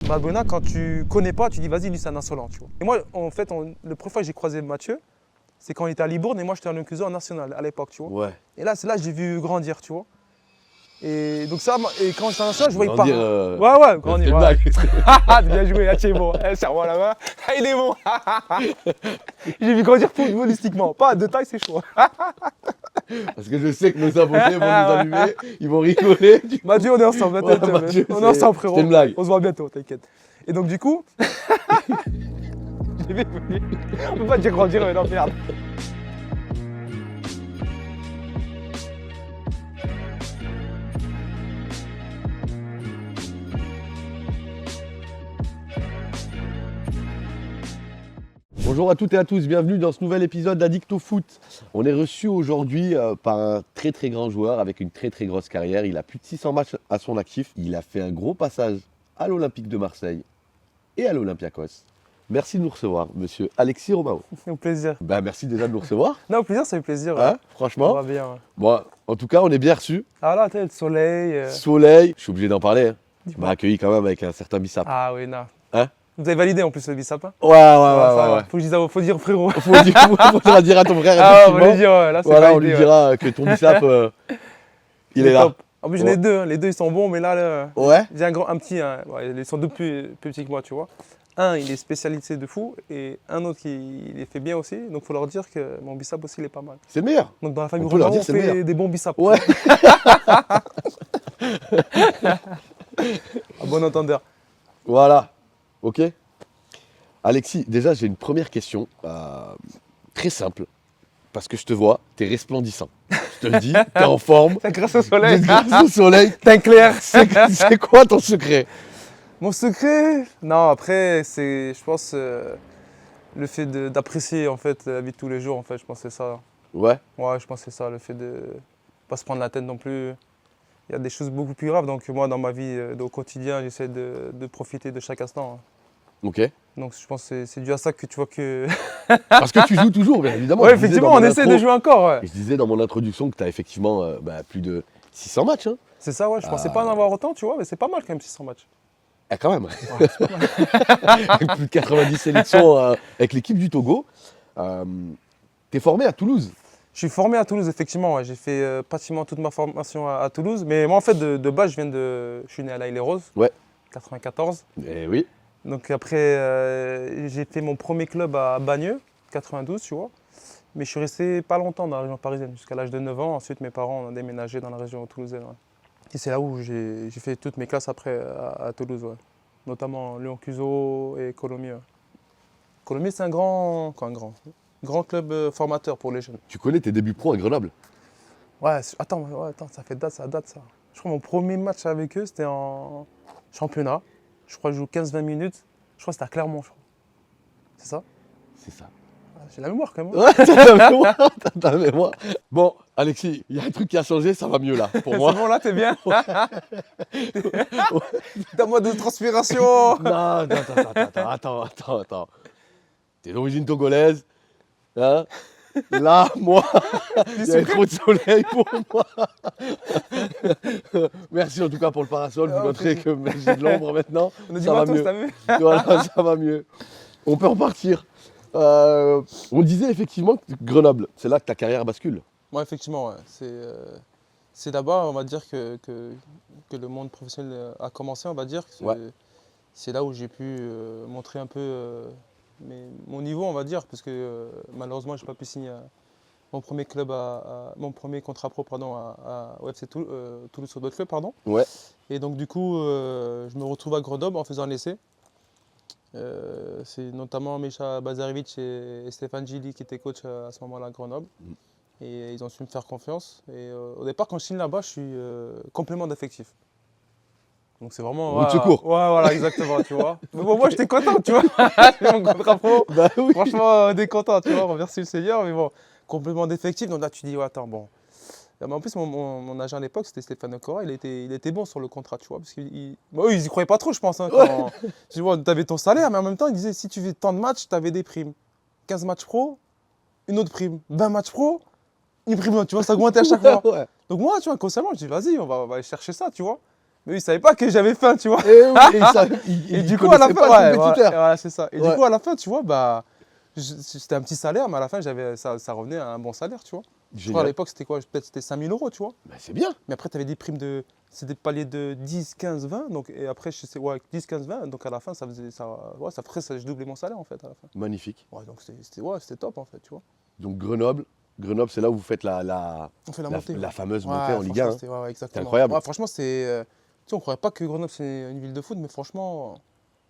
Valbuena, quand tu connais pas, tu dis vas-y, lui c'est un insolent, tu vois. Et moi, en fait, le première fois que j'ai croisé Mathieu, c'est quand il était à Libourne et moi j'étais à Leucuso en national à l'époque, tu vois. Ouais. Et là, c'est là que j'ai vu grandir, tu vois. Et donc ça, et quand j'étais en national, je vois il Grandir, part. Ouais, grandir. c'était une Ouais. blague. Bien joué, là tu es bon. Serre-moi la main. Il est bon. J'ai vu grandir footballistiquement. Pas de taille, c'est chaud. Parce que je sais que nos abonnés vont nous allumer, ils vont rigoler. Mathieu, on est ensemble, Ouais, t'inquiète. Mathieu, On est ensemble, frérot. c'était une blague. On se voit bientôt, t'inquiète. Et donc du coup, j'ai vu, on peut pas dire grandir, mais non, merde. Bonjour à toutes et à tous, bienvenue dans ce nouvel épisode d'Addict au foot. On est reçu aujourd'hui par un très grand joueur avec une très grosse carrière. Il a plus de 600 matchs à son actif. Il a fait un gros passage à l'Olympique de Marseille et à l'Olympiakos. Merci de nous recevoir, monsieur Alexis Romao. Au plaisir. Merci déjà de nous recevoir. Non, au plaisir, ça fait plaisir. Ouais. Hein, Ça franchement. va bien. Ouais. Bon, en tout cas, on est bien reçus. Ah là, t'as le soleil. Soleil, je suis obligé d'en parler. Hein. Tu Dis-moi. m'as accueilli quand même avec un certain bissap. Ah oui, non. Hein? Vous avez validé en plus le bissap, hein? Ouais. Faut dire frérot. Faudra dire à ton frère. Ah, on va effectivement. lui dire, ouais, là c'est Voilà, on validé. lui dira que ton bissap, il est là. Top. En plus, j'en ai deux. Hein. Les deux, ils sont bons, mais là, Ouais. j'ai un petit. Hein. Ouais, ils sont deux plus petits que moi, tu vois. Un, il est spécialisé de fou, et un autre, il les fait bien aussi. Donc, il faut leur dire que mon bissap aussi, il est pas mal. C'est le meilleur. Donc, dans la famille On peut leur Romao, dire on c'est le fait meilleur. des bons bissaps. Ouais. À bon entendeur. Voilà. Ok. Alexis, déjà, j'ai une première question très simple. Parce que je te vois, t'es resplendissant. Je te le dis, t'es en forme. C'est grâce au soleil. Grâce au soleil. Teint clair. C'est quoi ton secret? Mon secret? Non, après, c'est, je pense, le fait d'apprécier en fait la vie de tous les jours. En fait, je pense que c'est ça. Ouais. Ouais, je pense que c'est ça, le fait de pas se prendre la tête non plus. Il y a des choses beaucoup plus graves. Donc moi, dans ma vie au quotidien, j'essaie de profiter de chaque instant. Hein. Ok. Donc je pense que c'est dû à ça que tu vois que... Parce que tu joues toujours, bien évidemment. Ouais, Je disais effectivement, dans on mon essaie intro- de jouer encore. Ouais. Je disais dans mon introduction que tu as effectivement plus de 600 matchs. Hein. C'est ça, ouais. Je pensais pas en avoir autant, tu vois, mais c'est pas mal quand même 600 matchs. Ah, quand même. Ouais, c'est pas mal. Avec plus de 90 sélections avec l'équipe du Togo. Tu es formé à Toulouse. Je suis formé à Toulouse, effectivement. Ouais. J'ai fait pratiquement toute ma formation à Toulouse. Mais moi, en fait, de base, je suis né à l'Aïle-les-Roses, Ouais. 94. Eh oui. Donc après, j'ai fait mon premier club à Bagneux, 92, tu vois. Mais je suis resté pas longtemps dans la région parisienne, jusqu'à l'âge de 9 ans. Ensuite, mes parents ont déménagé dans la région toulousaine. Ouais. Et c'est là où j'ai fait toutes mes classes après à Toulouse, ouais. Notamment Lyon-Cuso et Colomiers. Ouais. Colomiers, c'est un grand club formateur pour les jeunes. Tu connais tes débuts pro à Grenoble? Ouais, attends, ça date ça. Je crois que mon premier match avec eux, c'était en championnat. Je crois que je joue 15-20 minutes. Je crois que c'était à Clermont, je crois. C'est ça? C'est ça. J'ai la mémoire quand même. Hein. Ouais, t'as la mémoire, t'as la mémoire. Bon, Alexis, il y a un truc qui a changé, ça va mieux là, pour moi. C'est bon, là, t'es bien. T'as moi de transpiration. Non, attends. T'es d'origine togolaise. Hein? Là, moi, il y avait trop de soleil pour moi. Merci en tout cas pour le parasol. Vous noterez que j'ai de l'ombre maintenant. On a du Ça va matos, mieux. t'as vu? Voilà, ça va mieux. On peut repartir. On disait effectivement que Grenoble, c'est là que ta carrière bascule. Ouais, effectivement, ouais. C'est là-bas, on va dire, que le monde professionnel a commencé, on va dire. Ouais. C'est là où j'ai pu montrer un peu mon niveau, on va dire, parce que malheureusement, je n'ai pas pu signer mon premier club mon premier contrat pro au FC Toulouse Football Club, pardon. Ouais. Et donc du coup, je me retrouve à Grenoble en faisant un essai. C'est notamment Misha Bazarevic et Stéphane Gilly qui étaient coachs à ce moment-là à Grenoble. Et ils ont su me faire confiance. Et au départ, quand je signe là-bas, je suis complément d'effectif. Donc c'est vraiment... Route de secours. Ouais, voilà, exactement, tu vois. Mais bon, moi, j'étais content, tu vois. C'est mon contrat pro. Bah oui. Franchement, on est content, tu vois. Remercie le Seigneur. Mais bon, complément d'effectif. Donc là, tu dis, ouais, attends, bon. Mais en plus, mon agent à l'époque, c'était Stéphane Okora. Il était bon sur le contrat, tu vois. Parce qu'ils y croyaient pas trop, je pense. Hein, quand, tu vois, tu avais ton salaire, mais en même temps, ils disaient, si tu fais tant de matchs, tu avais des primes. 15 matchs pro, une autre prime. 20 matchs pro, une prime, tu vois, ça augmentait à chaque fois. Ouais. Donc moi, tu vois, inconsciemment, je dis, vas-y, on va aller chercher ça, tu vois. Mais eux, ils savaient pas que j'avais faim, tu vois. Et, oui, Et du coup, à la fin, pas le ouais, compétiteur. voilà, c'est ça. Et du Ouais. coup, à la fin, tu vois, bah, c'était un petit salaire, mais à la fin, ça revenait à un bon salaire, tu vois. Je crois à Génial. l'époque, c'était quoi? Peut-être c'était 5 000 €, tu vois. Bah, c'est bien. Mais après, tu avais des primes de. C'était des paliers de 10, 15, 20. Donc, et après, je sais, ouais, 10, 15, 20. Donc à la fin, ça faisait. Ça, je doublais mon salaire, en fait, à la fin. Magnifique. Ouais, donc c'était top, en fait, tu vois. Donc Grenoble, c'est là où vous faites la On fait la montée. Ouais. fameuse Ouais, montée en Ligue 1. franchement, Hein. c'était ouais, exactement. incroyable. Ouais, franchement, c'est. Tu sais, on croyait pas que Grenoble, c'est une ville de foot, mais franchement.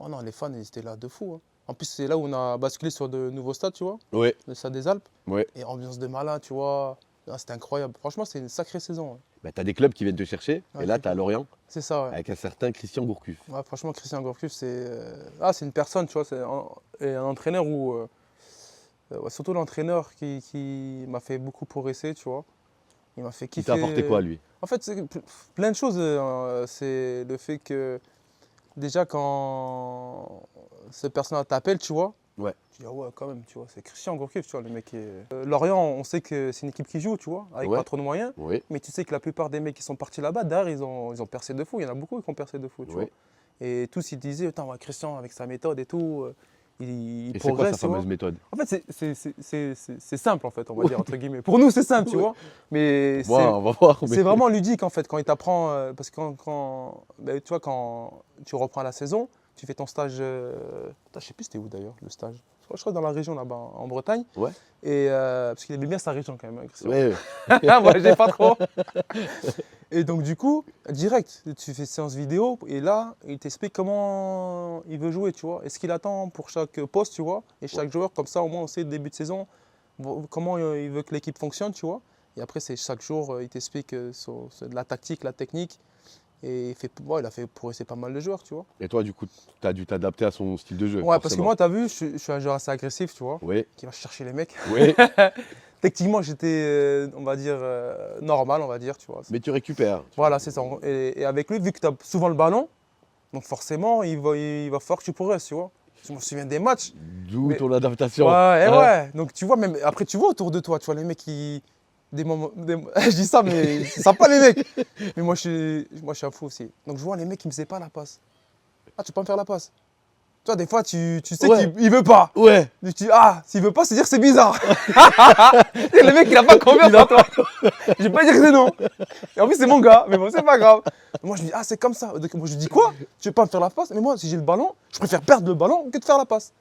Oh non, les fans, ils étaient là de fou. Hein. En plus, c'est là où on a basculé sur de nouveaux stades, tu vois. Ouais, Le stade des Alpes. ouais. Et ambiance de malin, tu vois. Ah, c'était incroyable. Franchement, c'est une sacrée saison. Hein. Bah, tu as des clubs qui viennent te chercher. Ouais, et là, c'est tu as Lorient C'est ça, ouais. avec un certain Christian Gourcuff. Ouais, franchement, Christian Gourcuff, c'est une personne, tu vois, et un entraîneur où, ouais, surtout l'entraîneur qui m'a fait beaucoup progresser, tu vois. Il m'a fait Qui kiffer. t'a apporté quoi, lui? En fait, c'est plein de choses. C'est le fait que, déjà, quand ce personnage t'appelle, tu vois, Ouais. tu dis, ah ouais, quand même, tu vois, c'est Christian Gourcuff, tu vois, le mec. Lorient, on sait que c'est une équipe qui joue, tu vois, avec Ouais. pas trop de moyens. Oui, Mais tu sais que la plupart des mecs qui sont partis là-bas, derrière, ils ont percé de fou. Il y en a beaucoup qui ont percé de fou, tu oui. vois. Et tous, ils disaient, attends, ouais, Christian, avec sa méthode et tout, il Et c'est quoi progresse, sa tu vois. fameuse méthode? En fait, c'est simple, en fait, on va dire, entre guillemets. Pour nous, c'est simple, tu Ouais. vois. Mais Moi, on va voir. mais- c'est vraiment ludique, en fait, quand il t'apprend. Parce que ben, tu vois, quand tu reprends la saison, tu fais ton stage. Putain, je sais plus c'était où d'ailleurs, le stage. Je crois dans la région là-bas, en Bretagne. Ouais. Et, parce qu'il aimait bien sa région, quand même, hein, Christian. Ouais, Moi, j'ai pas trop. Et donc, du coup, direct, tu fais séance vidéo et là, il t'explique comment il veut jouer, tu vois. Et ce qu'il attend pour chaque poste, tu vois. Et chaque joueur, comme ça, au moins, on sait, début de saison, comment il veut que l'équipe fonctionne, tu vois. Et après, c'est chaque jour, il t'explique de la tactique, la technique. Et il a fait progresser pas mal de joueurs, tu vois. Et toi, du coup, tu as dû t'adapter à son style de jeu. Ouais, parce que forcément. moi, tu as vu, je suis un joueur assez agressif, tu vois, Oui, qui va chercher les mecs. oui. Techniquement, j'étais, on va dire, normal, on va dire, tu vois. Mais tu récupères. Voilà, c'est ça. Et avec lui, vu que tu as souvent le ballon, donc forcément, il va falloir que tu progresses, tu vois. Je me souviens des matchs. D'où Mais- ton adaptation. Ouais, Hein. ouais. Donc tu vois, même après, tu vois autour de toi, tu vois les mecs qui. Des moments, je dis ça, mais c'est sympa les mecs. Mais moi, je suis un fou aussi. Donc je vois les mecs qui me faisaient pas la passe. Ah, tu peux pas me faire la passe. Tu vois, des fois, tu sais Ouais. qu'il veut pas. Ouais. Tu dis, ah, s'il veut pas, c'est dire que c'est bizarre. Et le mec, il a pas confiance en toi. Je vais pas dire que c'est non. Et en plus, c'est mon gars, mais bon, c'est pas grave. Moi, je dis, ah, c'est comme ça. Donc, moi, je dis quoi? Tu veux pas me faire la passe? Mais moi, si j'ai le ballon, je préfère perdre le ballon que de faire la passe.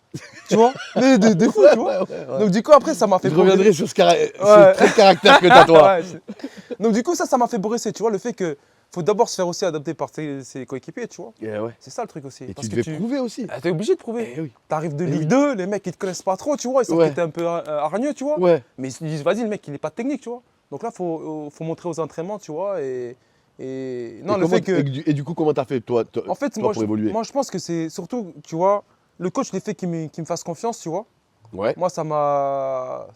Tu vois? Des fous, tu vois? Ouais. Donc, du coup, après, ça m'a fait Je reviendrai sur ce trait de caractère que tu as, toi. Ouais, donc, du coup, ça m'a fait progresser. Tu vois, le fait que faut d'abord se faire aussi adapter par ses coéquipiers, tu vois? Et ouais. C'est ça le truc aussi. Et Parce tu que devais prouver aussi. Ah, t'es obligé de prouver. Eh oui. T'arrives de Eh Ligue oui. 2, les mecs ils te connaissent pas trop, tu vois, ils savent Ouais. que t'es un peu hargneux, tu vois. Ouais. Mais ils se disent, vas-y, le mec il est pas technique, tu vois. Donc là, faut montrer aux entraînements, tu vois. Et non, Et le fait que. Et du coup, comment t'as fait, toi, En fait, toi, moi, pour évoluer? moi je pense que c'est surtout, tu vois, le coach, le fait qu'il me fasse confiance, tu vois. Ouais. Moi, ça m'a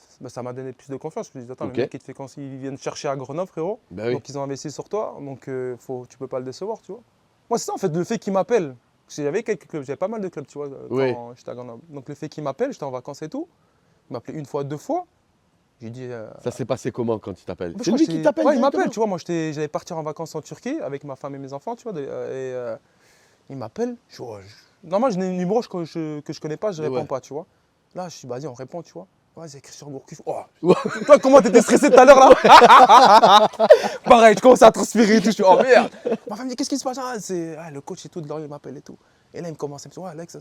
donné plus de confiance. Je me dis, attends, Ok. le mec, il te fait confiance, ils viennent chercher à Grenoble, frérot. Bah oui. Donc, ils ont investi sur toi. Donc, tu peux pas le décevoir, tu vois. Moi, c'est ça, en fait, le fait qu'il m'appelle. Parce que j'avais quelques clubs, j'avais pas mal de clubs, tu vois, Oui. quand j'étais à Grenoble. Donc, le fait qu'il m'appelle, j'étais en vacances et tout. Il m'appelait une fois, deux fois. J'ai dit. Ça s'est passé comment quand il t'appelle? Bah, je C'est crois lui que qui t'appelle Ouais, il directement? m'appelle, tu vois. Moi, j'allais partir en vacances en Turquie avec ma femme et mes enfants, tu vois. Il m'appelle. Normalement, j'ai un numéro que je connais pas, je Mais réponds ouais. pas, tu vois. Là, je suis vas-y, on répond, tu vois. Ouais, c'est Christian Gourcuff. Oh, Ouais. toi, comment t'étais stressé tout à l'heure là? Pareil, je commence à transpirer et tout. Je suis, oh merde. Ma femme me dit, qu'est-ce qui se passe? Le coach et tout de Lorient, il m'appelle et tout. Et là, il me commence à me dire, ouais, Alex,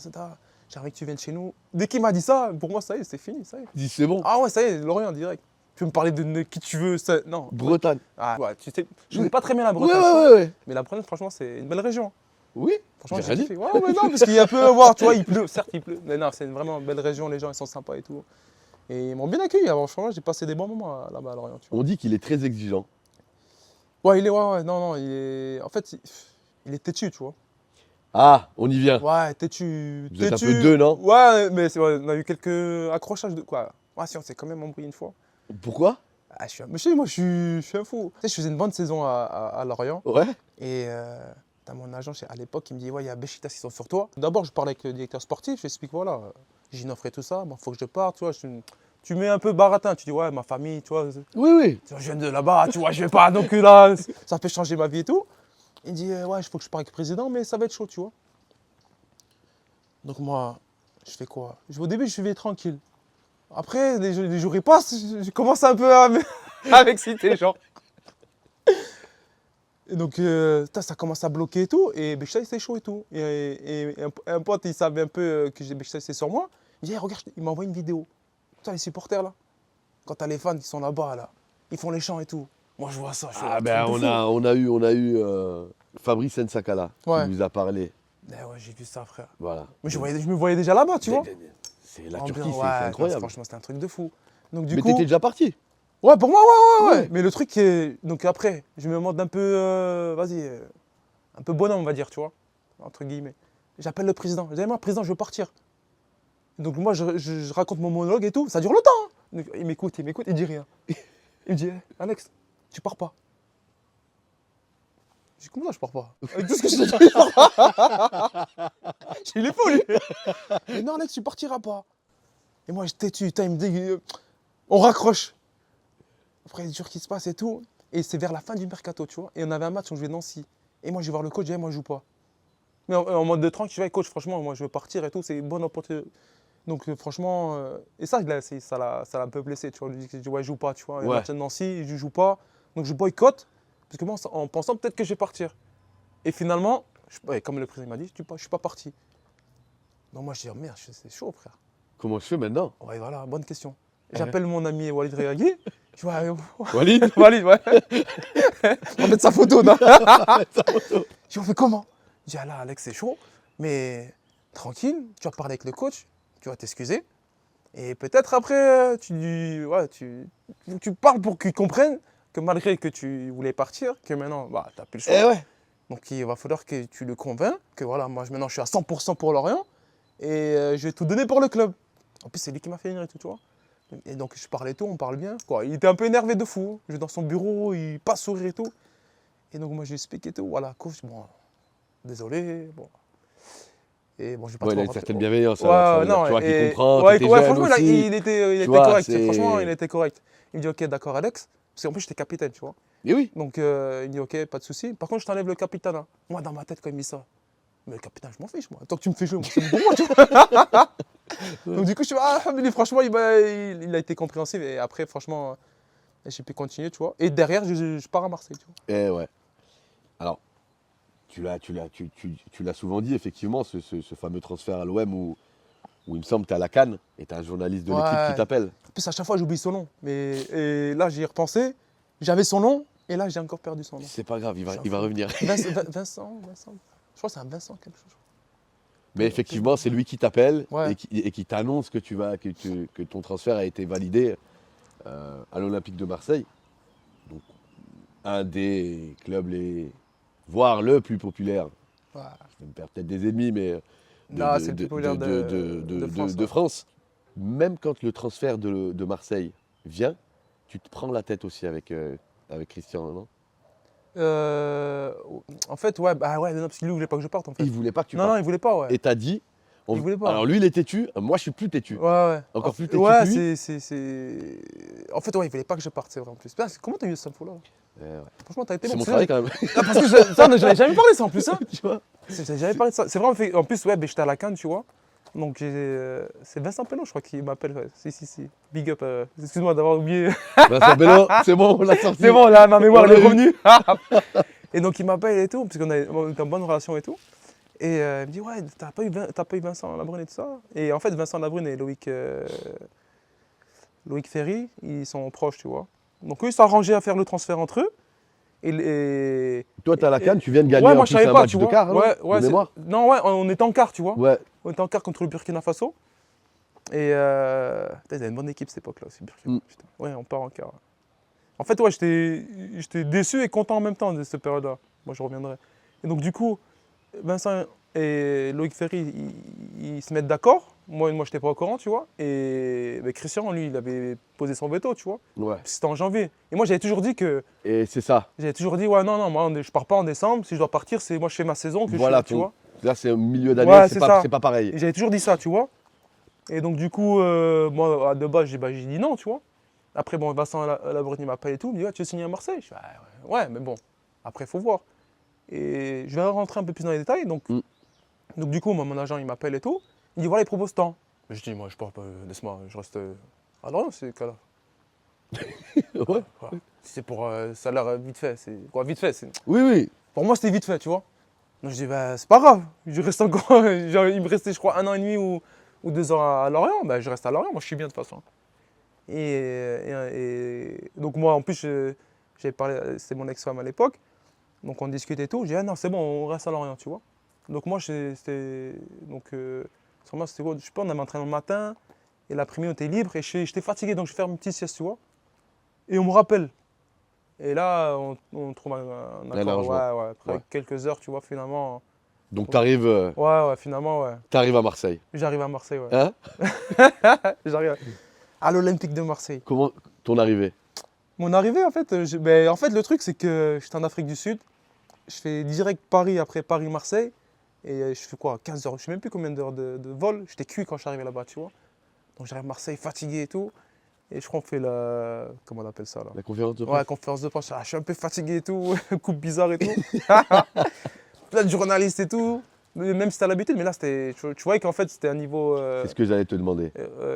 j'aimerais que tu viennes chez nous. Dès qu'il m'a dit ça, pour moi, ça y est, c'est fini, ça y est. Il dit, c'est bon. Ah ouais, ça y est, Lorient direct. Tu peux me parler de qui tu veux, ça. Non. Bretagne. Ah, ouais, tu sais, je connais pas très bien la Ouais, Bretagne. ouais, ouais. Mais la Bretagne, franchement, c'est une belle région. Oui. Franchement, J'ai j'ai rien kiffé. Ouais, mais non, parce qu'il y a peu à voir, tu vois, il pleut. Certes, il pleut. Mais non, c'est vraiment une belle région, les gens, ils sont sympas et tout. Et ils m'ont bien accueilli. Alors, franchement, j'ai passé des bons moments là-bas à Lorient, tu vois. On dit qu'il est très exigeant. Ouais, non, il est. En fait, il est têtu, tu vois. Ah, on y vient. Ouais, têtu. Vous êtes un têtu. peu deux, non? Ouais, mais on a eu quelques accrochages de quoi. Ouais, si, on s'est quand même embrouillé une fois. Pourquoi? Ah, mais je sais, moi, je suis un fou. Tu sais, je faisais une bonne saison à Lorient. Ouais. Et t'as mon agent à l'époque qui me dit, ouais, il y a Beşiktaş qui sont sur toi. D'abord, je parlais avec le directeur sportif, je lui explique, voilà, j'ai une offre et tout ça, il faut que je parte, tu vois. Tu mets un peu baratin, tu dis, ouais, ma famille, tu vois, Oui, oui. je viens de là-bas, tu vois, je vais pas, donc là, ça peut changer ma vie et tout. Il dit, ouais, il faut que je parle avec le président, mais ça va être chaud, tu vois. Donc moi, je fais quoi? Au début, je suis tranquille. Après, les jours ils passent, je commence un peu à m'exciter, genre. Et donc, ça commence à bloquer et tout. Et Beşiktaş, c'est chaud et tout. Et un pote, il savait un peu que Beşiktaş, c'est sur moi. Il dit, hey, regarde, il m'a envoyé une vidéo. Putain, les supporters, là. Quand t'as les fans qui sont là-bas, là. Ils font les chants et tout. Moi, je vois ça. Je fais, Ah ben on a eu Fabrice Nsakala Ouais. qui nous a parlé. Eh ouais, j'ai vu ça, frère. Voilà. Mais je me voyais déjà là-bas, tu vois. C'est la Ambiance, Turquie, c'est ouais, incroyable. Franchement, c'était un truc de fou. Donc, du Mais coup, t'étais déjà parti. ouais, pour moi, ouais. Ouais. Mais le truc, est... donc après, je me montre un peu, un peu bonhomme, on va dire, tu vois, entre guillemets. J'appelle le président. Je dis, moi, président, je veux partir. Donc moi, je raconte mon monologue et tout. Ça dure longtemps. Hein. Donc, il m'écoute, il dit rien. Il me dit, hey, Alex, tu pars pas. Je dis, comment ça, je pars pas? Avec tout ce que je te dis, je pars pas. Il est fou, lui. Mais non, Alex, tu partiras pas. Et moi, j'étais têtu. Il me dit, on raccroche. Après, les jours qui se passent et tout. Et c'est vers la fin du mercato, tu vois. Et on avait un match, on jouait Nancy. Et moi, je vais voir le coach, je dis, hey, moi, je joue pas. Mais en mode de tranquille, je vais, coach, franchement, moi, je veux partir et tout. C'est une bonne opportunité. Donc, franchement, et ça l'a un peu blessé, tu vois. Lui, il dit, ouais, je joue pas, tu vois. Il y a un match de Nancy, je joue pas. Donc, je boycotte. Parce que moi, en pensant peut-être que je vais partir. Et finalement, comme le président m'a dit, je suis pas parti. Donc, moi, je dis, oh, merde, c'est chaud, frère. Comment je fais maintenant? Ouais, voilà, bonne question. J'appelle mon ami Walid Reagui. Je vois, Walid Walid, ouais. On va mettre sa photo, non? Je dis, on fait comment? Je dis, ah là, Alex, c'est chaud, mais tranquille, tu vas parler avec le coach, tu vas t'excuser. Et peut-être après, tu parles pour qu'il comprenne que malgré que tu voulais partir, que maintenant, bah, tu n'as plus le choix. Eh ouais. Donc il va falloir que tu le convainques que voilà, moi maintenant je suis à 100% pour Lorient et je vais tout donner pour le club. En plus, c'est lui qui m'a fait venir et tout, tu vois. Et donc je parlais tout, on parle bien. Quoi. Il était un peu énervé de fou. Je vais dans son bureau, il passe sourire et tout. Et donc moi j'ai expliqué tout. Voilà, coach, bon, désolé. Bon. Et bon, je vais pas Ouais, il trop a une rentrer. certaine bienveillance. Ouais, alors, non, tu vois qu'il et- comprend. ouais, t'étais ouais, jeune franchement, aussi. il était Tu vois, correct. c'est- Franchement, il était correct. Il me dit, ok, d'accord, Alex. Parce qu'en plus, j'étais capitaine, tu vois. Et oui. Donc, il me dit, ok, pas de souci. Par contre, je t'enlève le capitaine. Hein. Moi, dans ma tête, quand il me dit ça, mais le capitaine, je m'en fiche, moi. Tant que tu me fais jouer, moi, c'est bon pour moi, tu vois. Donc, du coup, je suis mais franchement, il a été compréhensif. Et après, franchement, j'ai pu continuer, tu vois. Et derrière, je pars à Marseille, tu vois. Eh ouais. Alors, tu l'as souvent dit, effectivement, ce fameux transfert à l'OM où il me semble que tu es à la CAN et tu as un journaliste de l'équipe qui Ouais. t'appelle. En plus, à chaque fois, j'oublie son nom. Et là, j'y ai repensé. J'avais son nom. Et là, j'ai encore perdu son nom. C'est pas grave, il Je suis va un fou. revenir. Vincent. Je crois que c'est un Vincent quelque chose. Mais effectivement, c'est lui qui t'appelle Ouais. et qui t'annonce que ton transfert a été validé à l'Olympique de Marseille. Donc, un des clubs voire le plus populaire. Ouais. Je vais me perdre peut-être des ennemis, mais Non, c'est le plus populaire de France. de France. Même quand le transfert de Marseille vient, tu te prends la tête aussi avec Christian, non? En fait, ouais, non, parce qu'il ne voulait pas que je parte, en fait. Il voulait pas que tu Non, partes. il voulait pas, ouais. Et t'as dit. Il voulait pas. Alors lui, il est têtu. Moi, je suis plus têtu. Ouais. Encore plus têtu ouais, que lui. En fait, ouais, il voulait pas que je parte, c'est vrai, en plus. Putain, comment t'as eu cette info-là? Ouais. Franchement, t'as été C'est bon. mon travail quand même. Ah, parce que ça, je n'avais jamais parlé, ça, en plus, hein. Tu vois. J'avais jamais parlé de ça. C'est vrai, en plus, ouais, j'étais à la CAN, tu vois. Donc, c'est Vincent Pello, je crois, qui m'appelle. Ouais. Si. Big up. Excuse-moi d'avoir oublié. Vincent Bello, c'est bon, on l'a sorti. C'est bon, là, ma mémoire, On elle est l'a eu. revenue. Et donc, il m'appelle et tout, parce qu'on était en bonne relation et tout. Et il me dit, ouais, t'as pas eu Vincent Labrune et tout ça? Et en fait, Vincent Labrune et Loïc Ferry, ils sont proches, tu vois. Donc, eux, ils sont arrangés à faire le transfert entre eux. Et Toi, t'as la canne, tu viens de gagner ouais, en moi, je plus savais un pas, match tu de vois. quart, Ouais, de mémoire. Non, ouais, on était en quart, tu vois. Ouais. On était en quart contre le Burkina Faso. Et putain, ils avaient une bonne équipe cette époque-là aussi, Burkina. Mm. Putain. Ouais, on part en quart. En fait, ouais, j'étais déçu et content en même temps de cette période-là. Moi, je reviendrai. Et donc, du coup, Vincent et Loïc Ferry, ils se mettent d'accord. Moi, je n'étais pas au courant, tu vois. Et Christian, lui, il avait posé son veto, tu vois. Ouais. C'était en janvier. Et moi, j'avais toujours dit, Et c'est ça. ouais, non, moi, je pars pas en décembre. Si je dois partir, moi, je fais ma saison, que Voilà, tu vois. là, c'est au milieu d'année, Ouais, c'est c'est pas, ça. c'est pas pareil. Et j'avais toujours dit ça, tu vois. Et donc, du coup, moi, de base, j'ai dit non, tu vois. Après, bon, Vincent Labrune m'appelle et tout. Il me dit, ouais, tu veux signer à Marseille? Je fais, ouais, mais bon, après, il faut voir. Et je vais rentrer un peu plus dans les détails. Donc du coup, moi, mon agent, il m'appelle et tout. Il dit, voilà, il propose tant. Je dis, moi, je pars pas, laisse-moi, je reste à Lorient, ces cas-là. Ouais. Voilà. Si c'est pour salaire vite fait, c'est quoi, vite fait. Oui, oui. Pour moi, c'était vite fait, tu vois. Donc je dis, bah, c'est pas grave. Je reste encore, genre, il me restait, je crois, 1 an et demi ou 2 ans à Lorient. Bah, je reste à Lorient, moi, je suis bien de toute façon. Et donc moi, en plus, j'avais parlé, c'était mon ex-femme à l'époque. Donc on discutait et tout. J'ai dit, ah non, c'est bon, on reste à Lorient, tu vois. Donc moi, c'était. Donc, sur moi, c'était quoi? Je sais pas, on avait entraînement le matin. Et l'après-midi, on était libre. Et j'étais fatigué, donc je vais faire une petite sieste, tu vois. Et on me rappelle. Et là, on trouve un accord. arrangement. Ouais, après Ouais. quelques heures, tu vois, finalement. Donc, tu arrives Ouais, finalement, ouais. à Marseille. J'arrive à Marseille, ouais. Hein? J'arrive à l'Olympique de Marseille. Comment ton arrivée? Mon arrivée, en fait, en fait, le truc, c'est que j'étais en Afrique du Sud. Je fais direct Paris, après Paris-Marseille. Et je fais quoi, 15 heures, je sais même plus combien d'heures de vol. J'étais cuit quand je suis arrivé là-bas, tu vois. Donc j'arrive à Marseille fatigué et tout. Et je crois qu'on fait la. Comment on appelle ça là? La conférence de Ouais, presse? conférence de presse. Ah, je suis un peu fatigué et tout. Coupe bizarre et tout. Plein de journalistes et tout. Même si t'as l'habitude, mais là, c'était. Tu voyais qu'en fait, c'était un niveau C'est ce que j'allais te demander.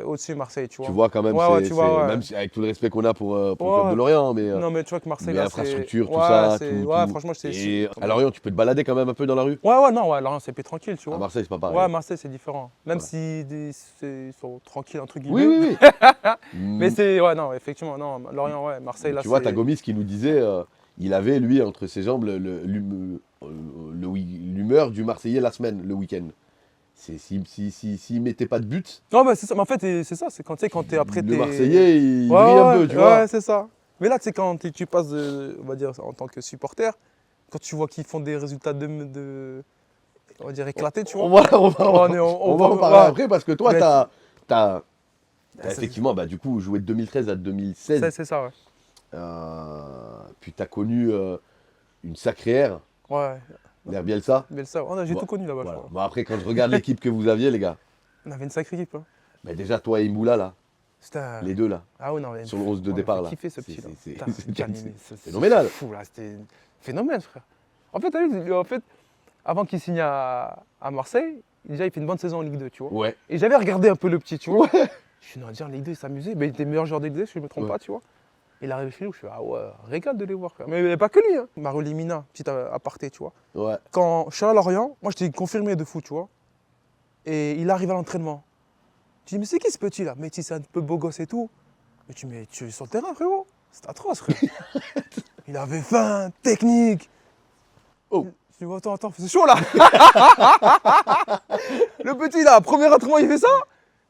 au-dessus de Marseille, tu vois. Tu vois quand même, Ouais, tu vois, ouais. même si, avec tout le respect qu'on a pour le Ouais. club de Lorient, mais Non, mais tu vois que Marseille, mais là, infrastructure, tout ouais, ça, ouais, tout. franchement, Et à Lorient, tu peux te balader quand même un peu dans la rue? Ouais, non, ouais, Lorient, c'est plus tranquille, tu À vois. Marseille, c'est pas pareil. Ouais, Marseille, c'est différent. Même Ouais. si ils sont tranquilles, entre Oui, guillemets. oui, oui. Mais c'est. Ouais, non, effectivement, non. Lorient, ouais. Marseille, là, Tu vois, c'est. t'as Gomis qui nous disait, il avait, lui, entre ses jambes, l'humeur du Marseillais la semaine, le week-end. S'il mettait pas de but, Non, mais c'est ça. Mais en fait, c'est ça. C'est quand tu sais, quand t'es après. le Marseillais, il Ouais, brille un peu, ouais, tu vois. ouais, c'est ça. Mais là, tu sais, quand tu passes, on va dire, en tant que supporter, quand tu vois qu'ils font des résultats on va dire, éclatés, tu vois. On va, on va, on va en parler ouais. après parce que toi, Mais t'as c'est- effectivement, bah, du coup, joué de 2013 à 2016. C'est ça, ouais. Puis t'as connu une sacrée ère, Ouais. l'ère Bielsa. Bielsa, j'ai Bon, tout connu là-bas, je Voilà. crois. Bon, après, quand je regarde l'équipe que vous aviez, les gars, On avait une sacrée équipe, hein. bah, déjà, toi et Moula, là, C'était un- les deux, là, Ah ouais, non, mais sur le 11 de on départ, fait là. kiffer ce petit-là. Putain, c'est Giannini, c'est phénoménal. fou, là. C'était phénomène, frère. En fait, t'as vu, en fait, avant qu'il signe à Marseille, déjà, il fait une bonne saison en Ligue 2, tu vois. Ouais. Et j'avais regardé un peu le petit, tu vois. Ouais. Je suis non, dire, Ligue 2, il s'amusait. Mais il était meilleur joueur de Ligue 2, si je ne me trompe Ouais. pas, tu vois. Il arrive chez nous, je suis ah ouais, régal de les voir, frère. Mais pas que lui, hein. Mario Limina, petit aparté, tu vois. Ouais. Quand je suis à Lorient, moi, j'étais confirmé de foot, tu vois. Et il arrive à l'entraînement. Tu dis, mais c'est qui ce petit-là? Mais c'est un peu beau gosse et tout. Mais tu es sur le terrain, frérot. C'est atroce, frère. Il avait faim, technique. Oh. Tu vois, attends, c'est chaud là. Le petit là, premier entraînement, il fait ça.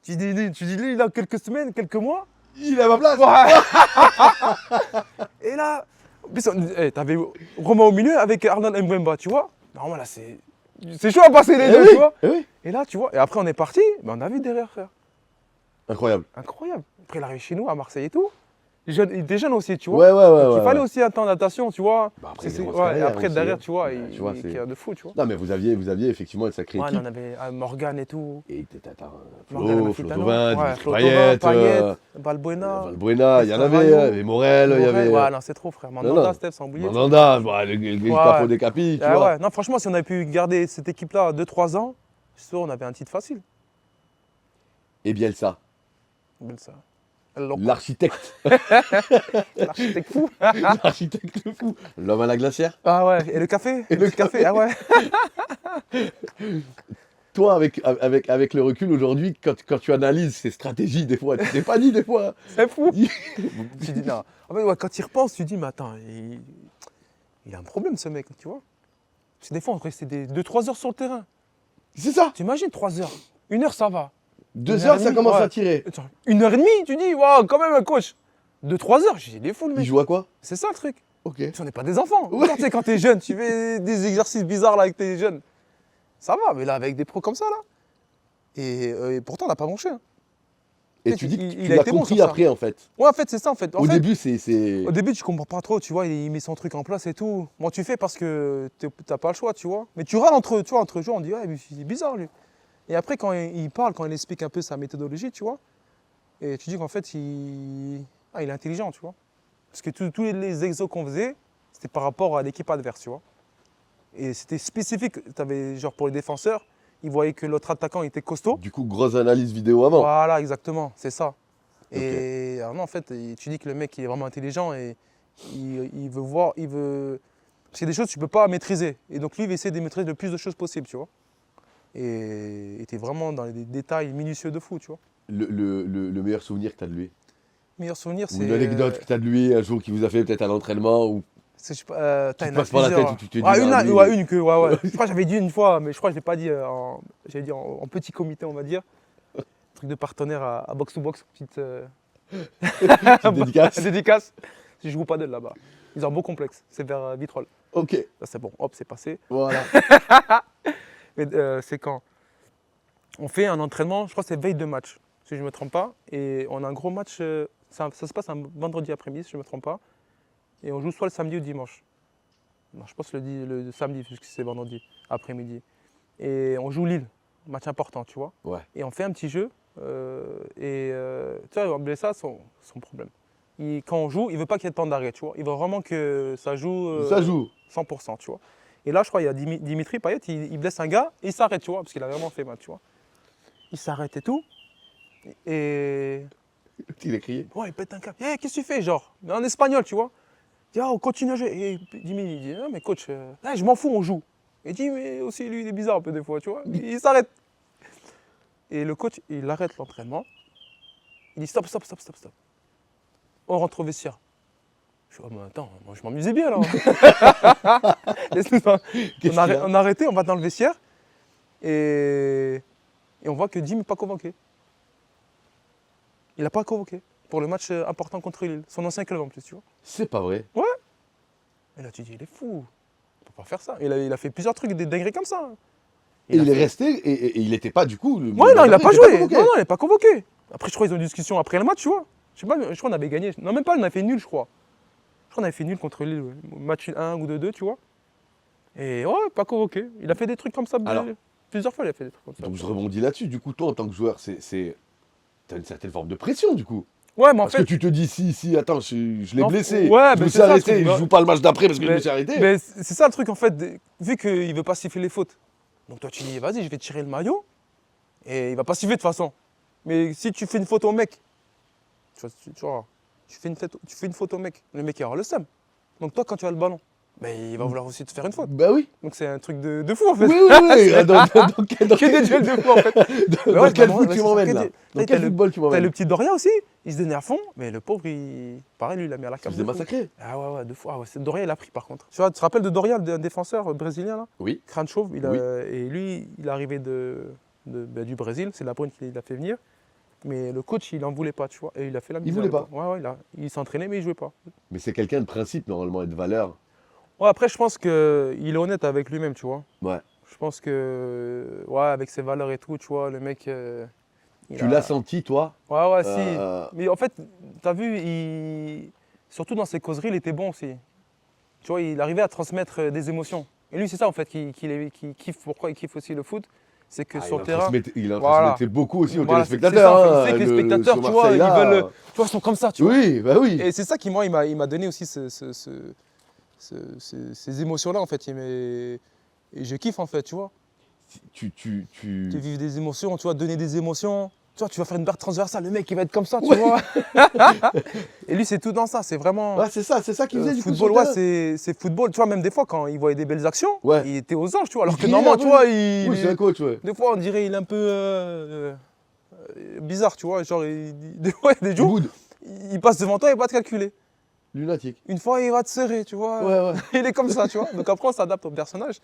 Tu dis, lui, il a quelques semaines, quelques mois. Il a ma place. Ouais. Et là, en plus, t'avais Romain au milieu avec Arnold Mbemba, tu vois. Normalement, là, c'est chaud à passer les Eh deux, oui, tu vois. eh oui. Et là, tu vois, et après, on est parti, mais on a vu derrière, frère. Incroyable. Incroyable. Après, il arrive chez nous, à Marseille et tout. Il était jeune aussi, tu vois. Ouais. Donc, il fallait aussi un temps d'adaptation, tu vois. Bah, après, C'est- grosse ouais, et carrière après, aussi, derrière, hein. tu vois, Ouais, tu vois, il c'est- est de fou, tu vois. Non, mais vous aviez effectivement une sacrée Ouais, équipe. on avait Morgan et tout. Et t'as Morgan Flo, Amalfitano. Thauvin, Ouais, Dimitri Flo Payet, Thauvin, Payet, Balbuena. Valbuena, il y en avait, Rayo, il y avait Morel, il y avait Ouais, non, c'est trop, frère. non. Mandanda, Steph, sans oublier. tu vois. Mandanda, bah, le Ouais. capo des capis, tu Ah vois. ouais, non, franchement, si on avait pu garder cette équipe-là 2-3 ans, je suis sûr on avait un titre facile. Et Bielsa, Belle ça. El Loco. l'architecte, L'architecte fou. l'architecte fou, l'homme à la glacière. Ah ouais, et le café Et le petit café, ah ouais. Toi, avec le recul aujourd'hui, quand tu analyses ces stratégies, des fois, tu t'es pas dit des fois. C'est fou. Tu dis non. En fait, ouais, quand tu y repenses, tu dis, mais attends, il a un problème ce mec, tu vois. Parce que des fois, on restait 2-3 heures sur le terrain. C'est ça. T'imagines 3 heures. 1 heure, ça va. 2 1 heures, et ça demie, commence ouais. à tirer. Attends, 1 heure et demie, tu dis, waouh, quand même un coach. 2-3 heures, j'ai dit, il est fou le Il mec. joue à quoi? C'est ça le truc. Ok. Parce qu'on n'est pas des enfants. Ouais. Tu sais, quand t'es jeune, tu fais des exercices bizarres là avec tes jeunes. Ça va, mais là, avec des pros comme ça, là. Et pourtant, on n'a pas manché. Hein. Et tu dis que il tu a l'as été bon compris sur ça. après, en fait. Ouais, en fait, c'est ça, en fait. Au début, c'est. Au début, tu comprends pas trop, tu vois, il met son truc en place et tout. Moi, tu fais parce que t'as pas le choix, tu vois. Mais tu râles entre joueurs, on dit, ouais, mais c'est bizarre, lui. Et après, quand il parle, quand il explique un peu sa méthodologie, tu vois, et tu dis qu'en fait, il est intelligent, tu vois. Parce que tous les exos qu'on faisait, c'était par rapport à l'équipe adverse, tu vois. Et c'était spécifique. T'avais, genre pour les défenseurs, ils voyaient que l'autre attaquant était costaud. Du coup, grosse analyse vidéo avant. Voilà, exactement, c'est ça. Ok. Et alors non, en fait, tu dis que le mec il est vraiment intelligent et il veut voir, il veut. Parce qu'il y a des choses que tu ne peux pas maîtriser. Et donc lui, il va essayer de maîtriser le plus de choses possible, tu vois. Et tu es vraiment dans les détails minutieux de fou, tu vois. Le meilleur souvenir que tu as de lui. Meilleur souvenir, Ou c'est. une anecdote que tu as de lui, un jour qui vous a fait peut-être à l'entraînement ou Je sais pas, qui t'as te passe par la tête où tu te dis. Ah, une, ah, lui, une que, ouais. Je crois que j'avais dit une fois, mais je crois que je l'ai pas dit j'avais dit en petit comité, on va dire. Truc de partenaire à box to box, petite petite dédicace. dédicace. Je joue pas d'elle là-bas. Ils ont un beau complexe, c'est vers Vitrolles. Ok, Ça c'est bon, hop, c'est passé. voilà. Mais c'est quand on fait un entraînement, je crois que c'est veille de match, si je ne me trompe pas. Et on a un gros match, ça se passe un vendredi après-midi, si je ne me trompe pas. Et on joue soit le samedi ou le dimanche. Non, je pense le samedi, puisque c'est vendredi après-midi. Et on joue Lille, match important, tu vois. Ouais. Et on fait un petit jeu. Tu vois, Blessa, son problème. Quand on joue, il ne veut pas qu'il y ait de temps d'arrêt, tu vois. Il veut vraiment que ça joue. Ça joue. 100%, tu vois. Et là, je crois, il y a Dimitri Payet, il blesse un gars et il s'arrête, tu vois, parce qu'il a vraiment fait mal, tu vois. Il s'arrête et tout. Et. Il a crié. Ouais, il pète un câble. Hey, qu'est-ce que tu fais, genre? Mais en espagnol, tu vois. Il dit, ah, on continue à jouer. Et Dimitri, il dit, non, mais coach, je m'en fous, on joue. Et il dit, mais aussi, lui, il est bizarre un peu des fois, tu vois. Il s'arrête. Et le coach, il arrête l'entraînement. Il dit, stop. On rentre au vestiaire. Je dis, oh, mais attends, moi je m'amusais bien là. On a arrêté, on va dans le vestiaire et on voit que Dim n'est pas convoqué. Il n'a pas convoqué pour le match important contre Lille, son ancien club en plus, tu vois. C'est pas vrai. Et là tu dis, il est fou, on peut pas faire ça. Il a fait plusieurs trucs, des dingueries comme ça. Et il est resté et il n'était pas du coup. Ouais, non, il n'a pas joué. convoqué. Non, il n'est pas convoqué. Après, je crois qu'ils ont une discussion après le match, tu vois. Je sais pas, je crois qu'on avait gagné. Non, même pas, on a fait nul, je crois. Je crois qu'on avait fait nul contre Lille, ouais. Match 1 ou 2-2, tu vois. Et ouais, pas convoqué. Il a fait des trucs comme ça. Alors, plusieurs fois, il a fait des trucs comme ça. Donc je rebondis là-dessus. Du coup, toi, en tant que joueur, t'as une certaine forme de pression, du coup. Ouais, mais en Parce fait. que tu te dis, si, attends, je l'ai Non, blessé. ouais, je mais me c'est suis ça, le arrêté. truc. Je joue pas le match d'après parce que je me suis arrêté. Mais c'est ça le truc, en fait. Vu qu'il veut pas siffler les fautes. Donc toi, tu dis, vas-y, je vais tirer le maillot. Et il va pas siffler de toute façon. Mais si tu fais une faute au mec, tu vois, tu fais une faute au mec, le mec il aura le seum. Donc toi, quand tu as le ballon, ben, il va vouloir aussi te faire une faute. Bah oui. Donc c'est un truc de fou en fait. Oui. Dans Que des duels de fou en fait. dans quel foot tu m'emmènes là? Dans quel football tu T'as m'emmènes? le petit Doria aussi, il se donnait à fond, mais le pauvre, pareil, lui, il a mis à la Il cave. se faisait massacrer. Ah ouais, de fou. Ah ouais, Doria, il a pris par contre. Tu te rappelles de Doria, un défenseur brésilien là? Oui. Crâne chauve, Oui. et lui, il est arrivé du Brésil, c'est la Brune qui l'a fait venir. Mais le coach, il n'en voulait pas, tu vois. Et il a fait la misère. voulait pas. Ouais, il s'entraînait, mais il jouait pas. Mais c'est quelqu'un de principe, normalement, et de valeur. Ouais, après, je pense qu'il est honnête avec lui-même, tu vois. Ouais. Je pense que, ouais, avec ses valeurs et tout, tu vois, le mec. Tu l'as senti, toi? Ouais, Euh, si. Mais en fait, t'as vu, surtout dans ses causeries, il était bon aussi. Tu vois, il arrivait à transmettre des émotions. Et lui, c'est ça, en fait, qui kiffe. Pourquoi il kiffe aussi le foot? C'est que sur le terrain. Il en Voilà. transmettait beaucoup aussi aux Voilà, téléspectateurs. c'est ça, hein. il sait que les spectateurs, sur tu vois, Marseille, là, tu vois, ils sont comme ça, tu vois. Oui, bah oui. Et c'est ça qui, moi, il m'a donné aussi ces émotions-là, en fait. Et je kiffe, en fait, tu vois. Tu... Tu vis des émotions, tu vois, donner des émotions. Tu vois, tu vas faire une barre transversale, le mec, il va être comme ça, tu Ouais. vois. Et lui, c'est tout dans ça, c'est vraiment... Ouais, c'est ça qu'il faisait du coup. football, sur le ouais, terrain. c'est football. Tu vois, même des fois, quand il voyait des belles actions, Ouais. il était aux anges, tu vois. Alors Il que criait, normalement, ouais. tu vois, Oui, c'est un coach, ouais. des fois, on dirait il est un peu bizarre, tu vois. Genre, des fois, il y a des jours, Good. il passe devant toi, il va pas te calculer. Lunatique. Une fois, il va te serrer, tu vois. Ouais. Il est comme ça, tu vois. Donc après, on s'adapte au personnage.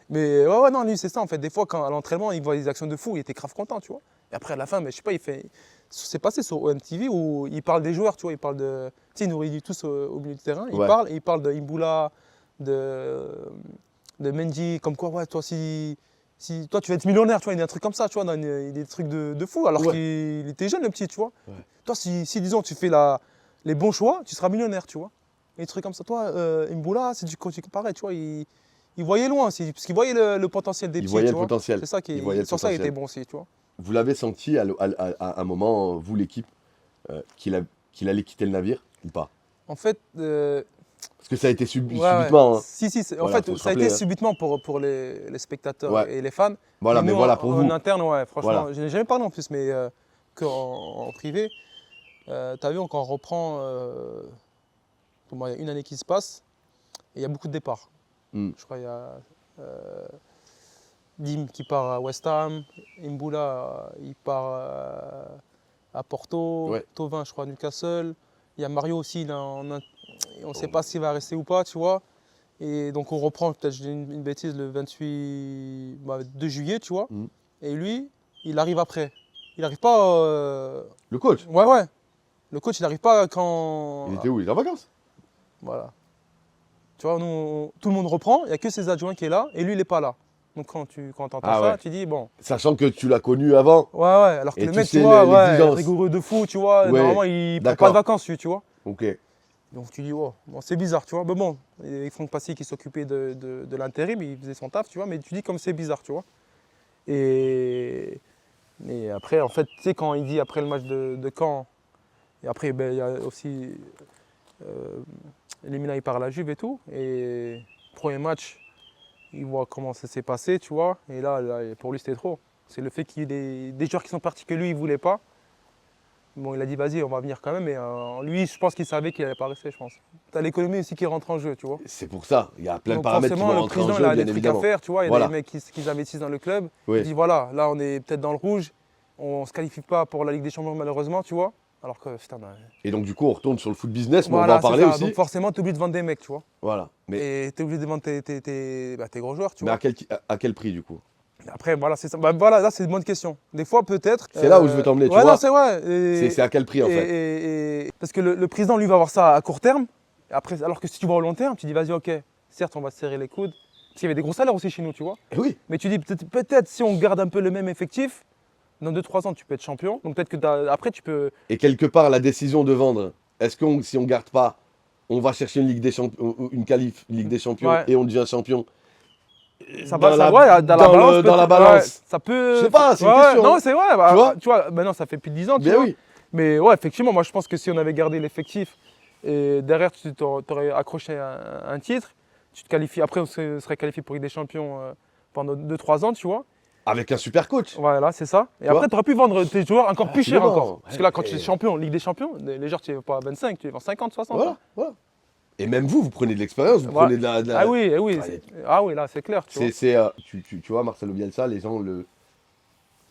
Mais ouais, non, lui, c'est ça, en fait. Des fois, quand à l'entraînement, il voit des actions de fou, il était grave content, tu vois. Et après, à la fin, mais, je sais pas, c'est passé sur OMTV où il parle des joueurs, tu vois. Il parle de... Tu sais, il nous réunit tous au milieu du terrain. Ouais. Il parle de Imboula, de Mendy, comme quoi, ouais, toi, si toi, tu vas être millionnaire, tu vois. Il y a un truc comme ça, tu vois. Il y a des trucs de fou, alors Ouais. qu'il était jeune, le petit, tu vois. Ouais. Toi, si, disons, tu fais les bons choix, tu seras millionnaire, tu vois. Et des trucs comme ça. Toi, Imboula, c'est du coaching pareil, tu vois. Il voyait loin aussi, parce qu'il voyait le potentiel des petits. Il voyait tu le vois. potentiel. C'est ça Il voyait le sur ça, il potentiel. était bon aussi, tu vois. Vous l'avez senti à un moment, vous l'équipe, qu'il allait quitter le navire ou pas? En fait, Parce que ça a été Ouais, subitement. ouais. Hein. Si, en Voilà, fait, faut se ça a été rappeler, hein. subitement pour les spectateurs Ouais. et les fans. Voilà, mais nous, voilà pour en vous. interne, ouais, franchement, Voilà. je n'ai jamais parlé en plus, mais en privé, t'as vu, quand on reprend, pour moi, il y a une année qui se passe, et il y a beaucoup de départs. Je crois qu'il y a Dim qui part à West Ham, Imbula, il part à Porto, Ouais. Thauvin, je crois, à Newcastle. Il y a Mario aussi, on ne sait pas s'il va rester ou pas, tu vois. Et donc on reprend, peut-être je dis une bêtise, le 2 juillet, tu vois. Et lui, il arrive après. Il n'arrive pas... Le coach, Ouais, ouais. Le coach, il n'arrive pas quand... il était où? Il était en vacances. Voilà. Tu vois, tout le monde reprend, il n'y a que ses adjoints qui est là, et lui, il n'est pas là. Donc quand entends Ah ça, ouais. tu dis, bon... Sachant que tu l'as connu avant. Ouais, ouais, alors que Et le tu mec, sais tu vois, ouais, l'exigence. rigoureux de fou, tu vois, Ouais, normalement, il prend pas d'accord. de vacances, lui, tu vois. Ok. Donc tu dis, oh, bon, c'est bizarre, tu vois. Mais bon, et Franck Passy qui s'occupait de l'intérim, il faisait son taf, tu vois, mais tu dis comme c'est bizarre, tu vois. Et après, en fait, tu sais, quand il dit après le match de Caen, et après, ben, il y a aussi Lemina, il part à la Juve et tout, et premier match, il voit comment ça s'est passé, tu vois, et là, pour lui, c'était trop. C'est le fait qu'il y ait des joueurs qui sont partis que lui, il ne voulait pas. Bon, il a dit, vas-y, on va venir quand même, mais lui, je pense qu'il savait qu'il n'allait pas rester, je pense. Tu as l'économie aussi qui rentre en jeu, tu vois. C'est pour ça. Il y a plein de Donc paramètres qui forcément, vont le rentrer en président, jeu, il a bien des trucs évidemment. à faire, tu vois. Il y a Voilà. des mecs qui investissent dans le club. Oui. Il dit, voilà, là, on est peut-être dans le rouge. On ne se qualifie pas pour la Ligue des Champions, malheureusement, tu vois. Alors que, putain, Et donc, du coup, on retourne sur le foot business, mais on va voilà, en c'est parler ça. aussi. Donc forcément, tu oublies de vendre des mecs, tu vois. Voilà. Mais, Et tu es obligé de vendre tes gros joueurs, tu mais vois. à quel prix, du coup? Après, voilà, c'est ça. Bah, voilà, là, c'est une bonne question. Des fois, peut-être. C'est là où je veux t'emmener, tu ouais, vois. non, c'est vrai. C'est à quel prix, en fait? Parce que le président, lui, va avoir ça à court terme. Et après, alors que si tu vas au long terme, tu dis, vas-y, ok, certes, on va se serrer les coudes. Parce qu'il y avait des gros salaires aussi chez nous, tu vois. Eh oui. Mais tu dis, peut-être si on garde un peu le même effectif, dans 2-3 ans, tu peux être champion. Donc peut-être que après, tu peux. Et quelque part, la décision de vendre, est-ce que si on ne garde pas, on va chercher une Ligue des Champions, une qualif Ligue des Champions Ouais. et on devient champion Ça dans va, la, ouais, dans la balance. dans la peut-être, balance. ouais, ça peut. Je sais pas, c'est une Ouais, question. non, c'est vrai. Bah, Tu vois tu vois, maintenant, ça fait plus de 10 ans, tu Bien vois. oui. Mais ouais, effectivement, moi, je pense que si on avait gardé l'effectif et derrière, tu t'aurais accroché un titre, tu te qualifies. Après, on serait qualifié pour Ligue des Champions pendant 2-3 ans, tu vois. Avec un super coach. Voilà, c'est ça. Et Tu après, vois tu aurais pu vendre tes joueurs encore plus cher Absolument. encore. Parce que là, quand Ouais, tu es et- champion, Ligue des Champions, les joueurs, tu les vends pas à 25, tu les vends 50, 60. Voilà, voilà. Et même vous prenez de l'expérience, vous Voilà. prenez de la... Ah oui, eh oui. Allez. Ah oui, là, c'est clair, tu vois. Tu vois, Marcelo Bielsa, les gens le...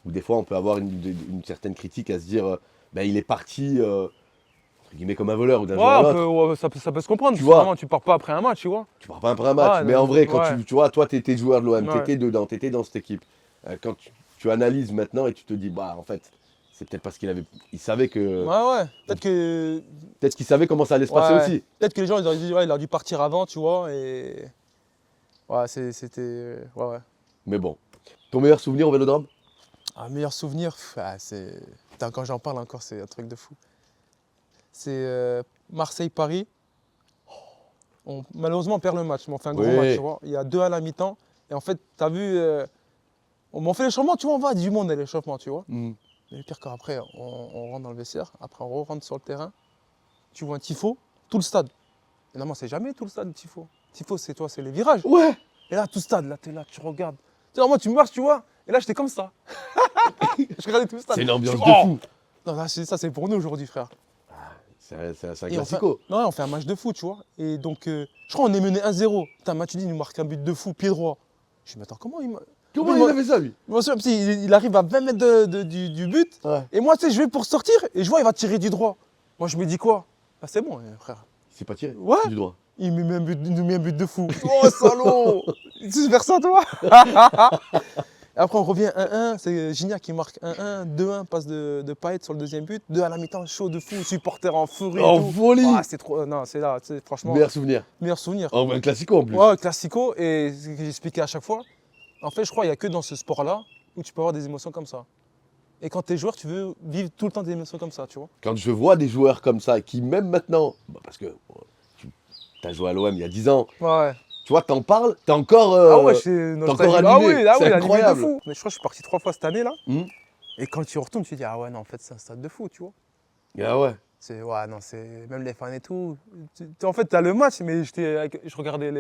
Ou des fois, on peut avoir une certaine critique à se dire, ben, il est parti, entre guillemets, comme un voleur ou d'un jour à l'autre. Ouais, ça peut se comprendre. Tu Tu vois. vois, tu pars pas après un match, tu vois. Tu pars pas après un match, Ouais, mais non, en vrai, quand ouais. tu vois, toi, tu étais joueur de l'OM, Ouais. tu étais dedans, tu étais dans cette équipe. Quand tu analyses maintenant et tu te dis, bah, en fait, c'est peut-être parce il savait que... Ouais, ouais. Peut-être qu'il savait comment ça allait se passer ouais. aussi. Peut-être que les gens, ils auraient dit, ouais, il a dû partir avant, tu vois. Et. Ouais, c'était. Ouais, ouais. Mais bon. Ton meilleur souvenir au Vélodrome? Un meilleur souvenir, c'est. Putain, quand j'en parle encore, c'est un truc de fou. C'est Marseille-Paris. Malheureusement, on perd le match, mais on fait un gros Oui. match, tu vois. Il y a 2 à la mi-temps. Et en fait, t'as vu. On fait l'échauffement, tu vois, on va du monde à l'échauffement, tu vois. Mm. Mais le pire qu'après, on rentre dans le vestiaire, après on rentre sur le terrain, tu vois un tifo, tout le stade. Et normalement, c'est jamais tout le stade, le tifo. Tifo, c'est toi, c'est les virages. Ouais. Et là, tout le stade, là, t'es là, tu regardes. Tu sais, normalement, tu marches, tu vois. Et là, j'étais comme ça. Je regardais tout le stade. C'est une ambiance Je de dis, oh fou. Non, là, ça, c'est pour nous aujourd'hui, frère. C'est un Et classico. on fait un match de fou, tu vois. Et donc, je crois qu'on est mené 1-0. Putain, Matuidi nous marque un but de fou, pied droit. Je me dis, mais attends, comment il Comment Oui, il moi- avait ça, lui? Moi, il arrive à 20 mètres du but. Ouais. Et moi, tu sais, je vais pour sortir et je vois, il va tirer du droit. Moi, je me dis quoi? Ah, c'est bon, frère. Il s'est pas tiré Ouais. du droit. Il nous met un but de fou. Oh, salaud! Tu sais faire ça, toi? Et après, on revient 1-1. C'est Gignac qui marque 1-1. 2-1, passe de Payet sur le deuxième but. 2 à la mi-temps, chaud de fou. Supporters en furie. En et tout. folie. Ah, c'est trop. Non, c'est là, tu sais, franchement, Meilleur souvenir. meilleur souvenir. Un classico en plus. Ouais, classico. Et ce que j'expliquais à chaque fois, en fait, je crois qu'il n'y a que dans ce sport-là où tu peux avoir des émotions comme ça. Et quand tu es joueur, tu veux vivre tout le temps des émotions comme ça, tu vois. Quand je vois des joueurs comme ça qui, même maintenant, parce que tu as joué à l'OM il y a 10 ans, Ouais. tu vois, t'en parles, t'es encore. Ah ouais, c'est t'es nostalgique. encore Ah animé. oui, C'est animé de incroyable. fou. Mais je crois que je suis parti 3 fois cette année là. Hmm. Et quand tu y retournes, tu te dis ah ouais non en fait c'est un stade de fou, tu vois. Ah ouais. Ouais, non, c'est même les fans et tout. En fait, tu as le match, mais je regardais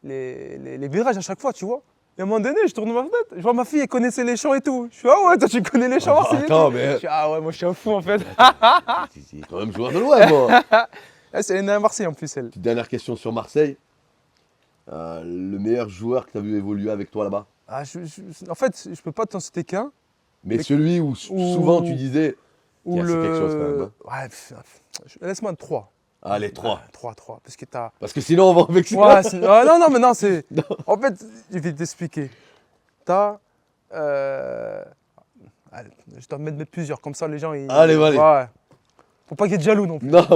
les virages à chaque fois, tu vois. Et à un moment donné, je tourne ma fenêtre, je vois ma fille, elle connaissait les chants et tout. Je suis ah ouais, toi tu connais les chants marseillais et attends, tout. mais- Je suis ah ouais, moi je suis un fou en fait. C'est quand même joueur de l'OM, moi. C'est une à Marseille en plus, elle. Petite dernière question sur Marseille. Le meilleur joueur que tu as vu évoluer avec toi là-bas? Ah, en fait, je peux pas t'en citer qu'un. Mais Mais- celui où souvent tu disais, Ou c'est quelque chose, quand même, hein. Ouais, laisse-moi 3. ah, les 3. 3. Parce que t'as. Parce que sinon, on va en vexer. Ouais, non, mais non, c'est. Non. En fait, je vais t'expliquer. T'as. Allez, je dois mettre plusieurs, comme ça les gens. Allez. Ouais. Faut pas qu'il y ait de jaloux non plus. Non,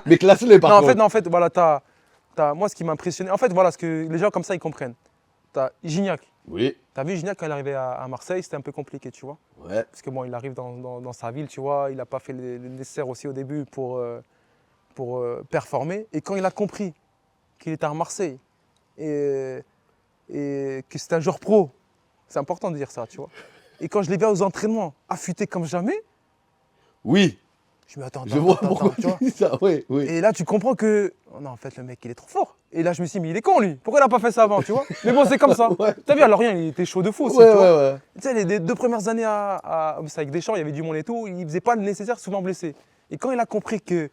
mais classe-les par contre. Non, en fait, voilà, moi, ce qui m'a impressionné. En fait, voilà, ce que les gens comme ça, ils comprennent. T'as Gignac. Oui, T'as vu Gignac quand il est arrivé à Marseille, c'était un peu compliqué, tu vois. ouais. Parce que bon, il arrive dans sa ville, tu vois. Il n'a pas fait le nécessaire aussi au début pour performer. Et quand il a compris qu'il était à Marseille et que c'était un joueur pro, c'est important de dire ça, tu vois. Et quand je l'ai vu aux entraînements, affûté comme jamais, Oui, je me dis attends, je vois pourquoi tu vois. tu dis ça. Oui. Et là, tu comprends que, oh non, en fait, le mec, il est trop fort. Et là, je me suis dit, mais il est con, lui. Pourquoi il n'a pas fait ça avant, tu vois. Mais bon, c'est comme ça. Ouais. T'as vu, à Lorient, il était chaud de fou aussi, Ouais. tu vois. Tu sais, les 2 premières années avec Deschamps, il y avait du monde et tout, il faisait pas le nécessaire, souvent blessé. Et quand il a compris que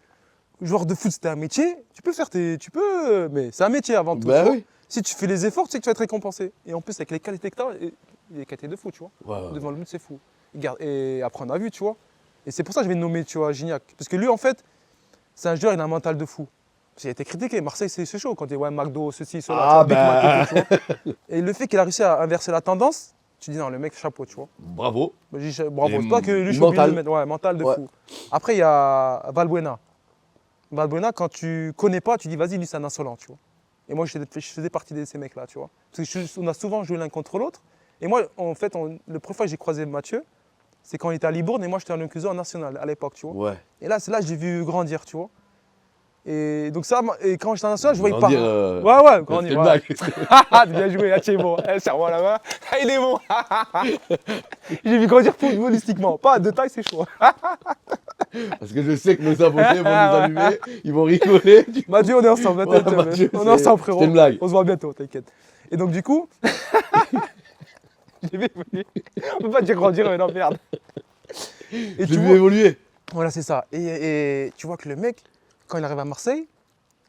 joueur de foot, c'était un métier, mais c'est un métier avant tout. Bah tu vois. oui. Si tu fais les efforts, tu sais que tu vas être récompensé. Et en plus, avec les qualités que tu as, il est qualité de fou, tu vois. Ouais. Devant le but, c'est fou. Et après, on a vu, tu vois. Et c'est pour ça que je vais le nommer, tu vois, Gignac. Parce que lui, en fait, c'est un joueur, il a un mental de fou. Parce qu'il a été critiqué. Marseille, c'est chaud quand il dit ouais, McDo, ceci, cela, Ah, tu vois, Big Mac et tout, tu vois. bah. Et le fait qu'il a réussi à inverser la tendance, tu dis non, le mec, chapeau, tu vois. Bravo. Bah, je dis, bravo, Et c'est pas que lui, je suis obligé de mental. le mettre. Ouais, mental de Ouais. fou. Après, il y a Valbuena. Valbuena, quand tu connais pas, tu dis vas-y, lui, c'est un insolent, tu vois. Et moi, je faisais partie de ces mecs-là, tu vois. Parce qu'on a souvent joué l'un contre l'autre. Et moi, en fait, le première fois que j'ai croisé Mathieu, c'est quand il était à Libourne et moi, j'étais à Lencuseux en national à l'époque, tu vois. Ouais. Et là, c'est là que j'ai vu grandir, tu vois. Et donc ça, et quand j'étais en national, je voyais pas. Grandir, Ouais, C'était grandir. une Ouais. blague. Bien joué, là, tu es bon. Serre-moi la main. Ah, il est bon. J'ai vu grandir footballistiquement. Pas de taille, c'est chaud. Parce que je sais que nos abonnés vont nous allumer, ils vont rigoler. Mathieu, on est ensemble, Ouais, t'inquiète. Mathieu, On est ensemble, frérot. c'était une blague. On se voit bientôt, t'inquiète. Et donc, du coup, j'ai vu évoluer. On peut pas dire grandir, mais non, merde. Et J'ai tu vu vois, évoluer. voilà, c'est ça. Et tu vois que le mec, quand il arrive à Marseille,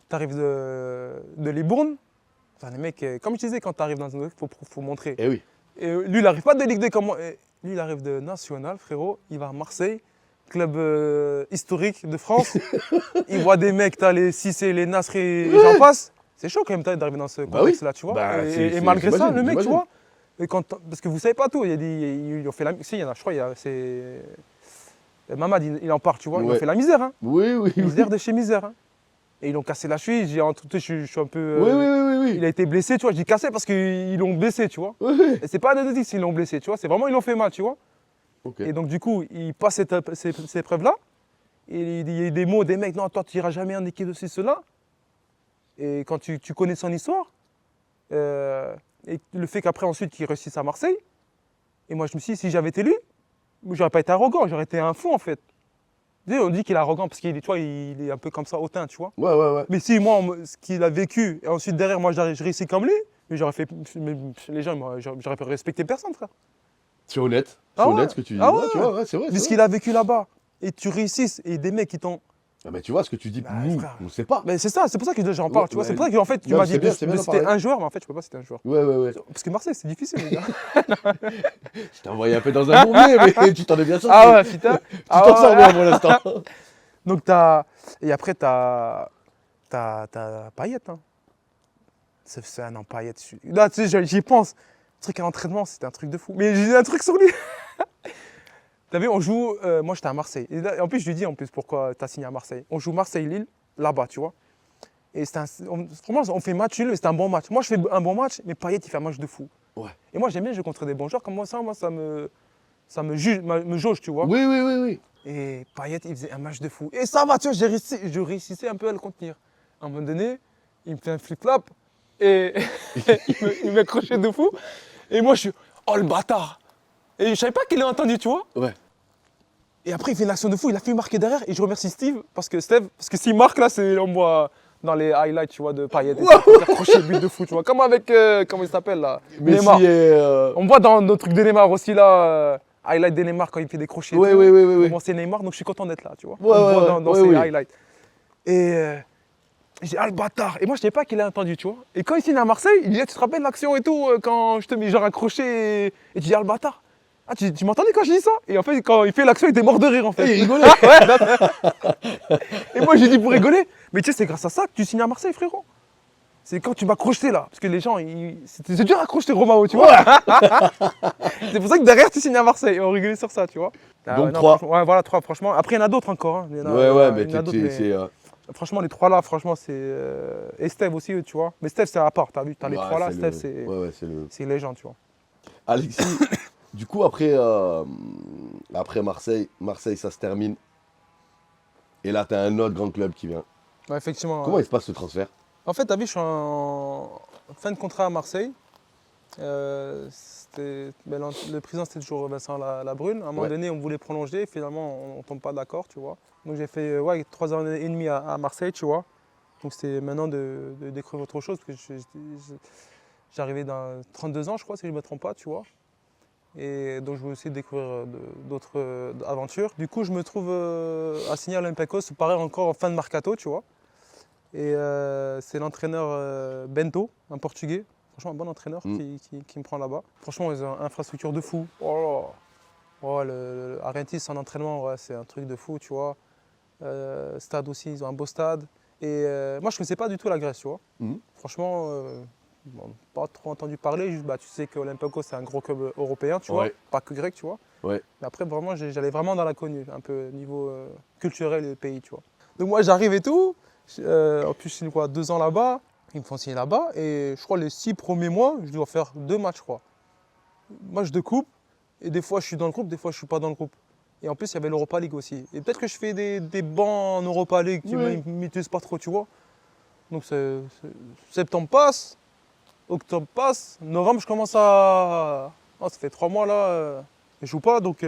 t'arrives de Libourne. Enfin, les mecs, comme je disais, quand t'arrives dans un truc, faut montrer. Eh oui. Et lui, il n'arrive pas de Ligue 2 comme moi. Et lui, il arrive de National, frérot. Il va à Marseille, club historique de France. Il voit des mecs, t'as les Cissé, les Nasri et j'en passe. C'est chaud quand même d'arriver dans ce Bah contexte-là, tu vois. Bah, et malgré ça, j'imagine, le mec, tu j'imagine. vois, parce que vous savez pas tout. Ils ont fait la si, il y en a, je crois, c'est. Mamad, il en parle, tu vois. Ils ont Ouais. fait la misère, hein. Oui. Misère de chez misère. Hein. Et ils l'ont cassé la cheville. Je suis un peu. Oui. Il a été blessé, tu vois. Je dis cassé parce qu'ils l'ont blessé, tu vois. Oui. Et c'est pas anecdotique s'ils l'ont blessé, tu vois. C'est vraiment, ils l'ont fait mal, tu vois. Ok. Et donc, du coup, il passe ces épreuves-là. Et il y a des mots, des mecs, non, toi, tu n'iras jamais en équipe de cela. Et quand tu connais son histoire, et le fait qu'après, ensuite, qu'il réussisse à Marseille, et moi, je me suis dit, si j'avais été lui, j'aurais pas été arrogant, j'aurais été un fou, en fait. Tu sais, on dit qu'il est arrogant parce qu'il est, tu vois, il est un peu comme ça, hautain, tu vois. Ouais. Mais si, moi, ce qu'il a vécu, et ensuite, derrière, moi, je réussis comme lui, mais j'aurais fait. Les gens, j'aurais pas respecté personne, frère. C'est honnête. Ah C'est ouais. honnête ce que tu dis. Ah Ouais, ouais. tu vois, ouais, c'est vrai. Vu ce qu'il a vécu là-bas, et tu réussisses, et des mecs qui t'ont. Ah, mais tu vois ce que tu dis, Bah, nous, frère. on ne sait pas. Mais c'est ça, c'est pour ça que j'en parle, Ouais, tu vois. C'est ouais. pour ça qu'en fait, tu Ouais, m'as c'est dit bien, de c'est bien d'en citer parler. un joueur, mais en fait, je peux pas citer un joueur. Ouais. Parce que Marseille, c'est difficile, les gars. Je t'ai envoyé un peu dans un bourbier, mais tu t'en es bien sorti. Ah ouais, putain. Tu t'en sors bien pour l'instant. Donc, et après, t'as Payet. Hein. C'est un an, Payet. Là, tu sais, j'y pense. Le truc à l'entraînement, c'était un truc de fou. Mais j'ai un truc sur lui. T'as vu, on joue. Moi, j'étais à Marseille. Et là, en plus, je lui dis pourquoi t'as signé à Marseille. On joue Marseille-Lille, là-bas, tu vois. Et franchement, on fait match nul, mais c'était un bon match. Moi, je fais un bon match, mais Payet, il fait un match de fou. Ouais. Et moi, j'aime bien jouer contre des bons joueurs. Comme moi, ça me jauge, tu vois. Oui. Et Payet, il faisait un match de fou. Et ça va, tu vois, je réussissais un peu à le contenir. À un moment donné, il me fait un flip-flop et il m'accrochait de fou. Et moi, je suis, oh le bâtard. Et je savais pas qu'il l'a entendu, tu vois. Ouais. Et après, il fait une action de fou, il a fait marquer derrière. Et je remercie Steve, parce que s'il marque là, on voit dans les highlights, tu vois, de Payet. Il a accroché le but de fou, tu vois. Comme avec, comment il s'appelle là, Messi Neymar. et. On voit dans nos trucs de Neymar aussi là, highlight de Neymar quand il fait des crochets. Ouais, et tout. ouais. Bon, c'est Neymar, donc je suis content d'être là, tu vois. Ouais, On ouais, voit ouais. dans Ouais, ces oui. highlights. Et j'ai dit, ah le bâtard. Et moi, je savais pas qu'il a entendu, tu vois. Et quand il signe à Marseille, il dit, ah, tu te rappelles l'action et tout, quand je te mets genre un crochet et tu dis, ah le bâtard. Ah, tu m'entendais quand je dis ça? Et en fait, quand il fait l'action, il était mort de rire en fait. Et il rigolait. Ouais, et moi, j'ai dit pour rigoler. Mais tu sais, c'est grâce à ça que tu signes à Marseille, frérot. C'est quand tu m'as crocheté là. Parce que les gens, c'est dur à crocheter Romao, tu vois. C'est pour ça que derrière, tu signes à Marseille. Et on rigolait sur ça, tu vois. Donc, non, 3. Ouais, voilà, 3, franchement. Après, il y en a d'autres encore. Hein. Mais il y en a d'autres, c'est. Franchement, les 3 là, franchement, c'est. Et Steve aussi, tu vois. Mais Steve, c'est à part, t'as vu. T'as les 3 là, Steve, c'est. Ouais, c'est le. C'est une légende, tu vois. Alexis, du coup, après Marseille, ça se termine. Et là, tu as un autre grand club qui vient. Ouais, effectivement. Comment il se passe ce transfert? En fait, t'as vu, je suis en fin de contrat à Marseille. Le président, c'était toujours Vincent Labrune. À un moment donné, on voulait prolonger. Finalement, on ne tombe pas d'accord, tu vois. Donc, j'ai fait 3 ans et demi à Marseille, tu vois. Donc, c'était maintenant de découvrir autre chose. Parce que j'arrivais dans 32 ans, je crois, si je ne me trompe pas, tu vois. Et donc, je voulais aussi découvrir d'autres aventures. Du coup, je me trouve à signer à l'Olympiakos, pareil, encore en fin de mercato, tu vois. Et c'est l'entraîneur Bento, un Portugais. Franchement, un bon entraîneur qui me prend là-bas. Franchement, ils ont une infrastructure de fou. Oh là. Oh, Arentis en entraînement, ouais, c'est un truc de fou, tu vois. Stade aussi, ils ont un beau stade. Et moi, je ne connaissais pas du tout la Grèce, tu vois. Franchement, pas trop entendu parler. Juste, tu sais que l'Olympiakos, c'est un gros club européen, tu vois. Pas que grec, tu vois. Ouais. Mais après, vraiment, j'allais vraiment dans l'inconnu, un peu niveau culturel du pays, tu vois. Donc moi, j'arrive et tout. En plus, je signe 2 ans là-bas. Ils me font signer là-bas. Et je crois les 6 premiers mois, je dois faire 2 matchs, je crois. Match de coupe. Et des fois, je suis dans le groupe, des fois, je ne suis pas dans le groupe. Et en plus, il y avait l'Europa League aussi. Et peut-être que je fais des bancs en Europa League qui ne m'utilisent pas trop, tu vois. Donc, septembre passe, octobre passe, novembre, je commence à... Oh, ça fait 3 mois là, je ne joue pas. Donc,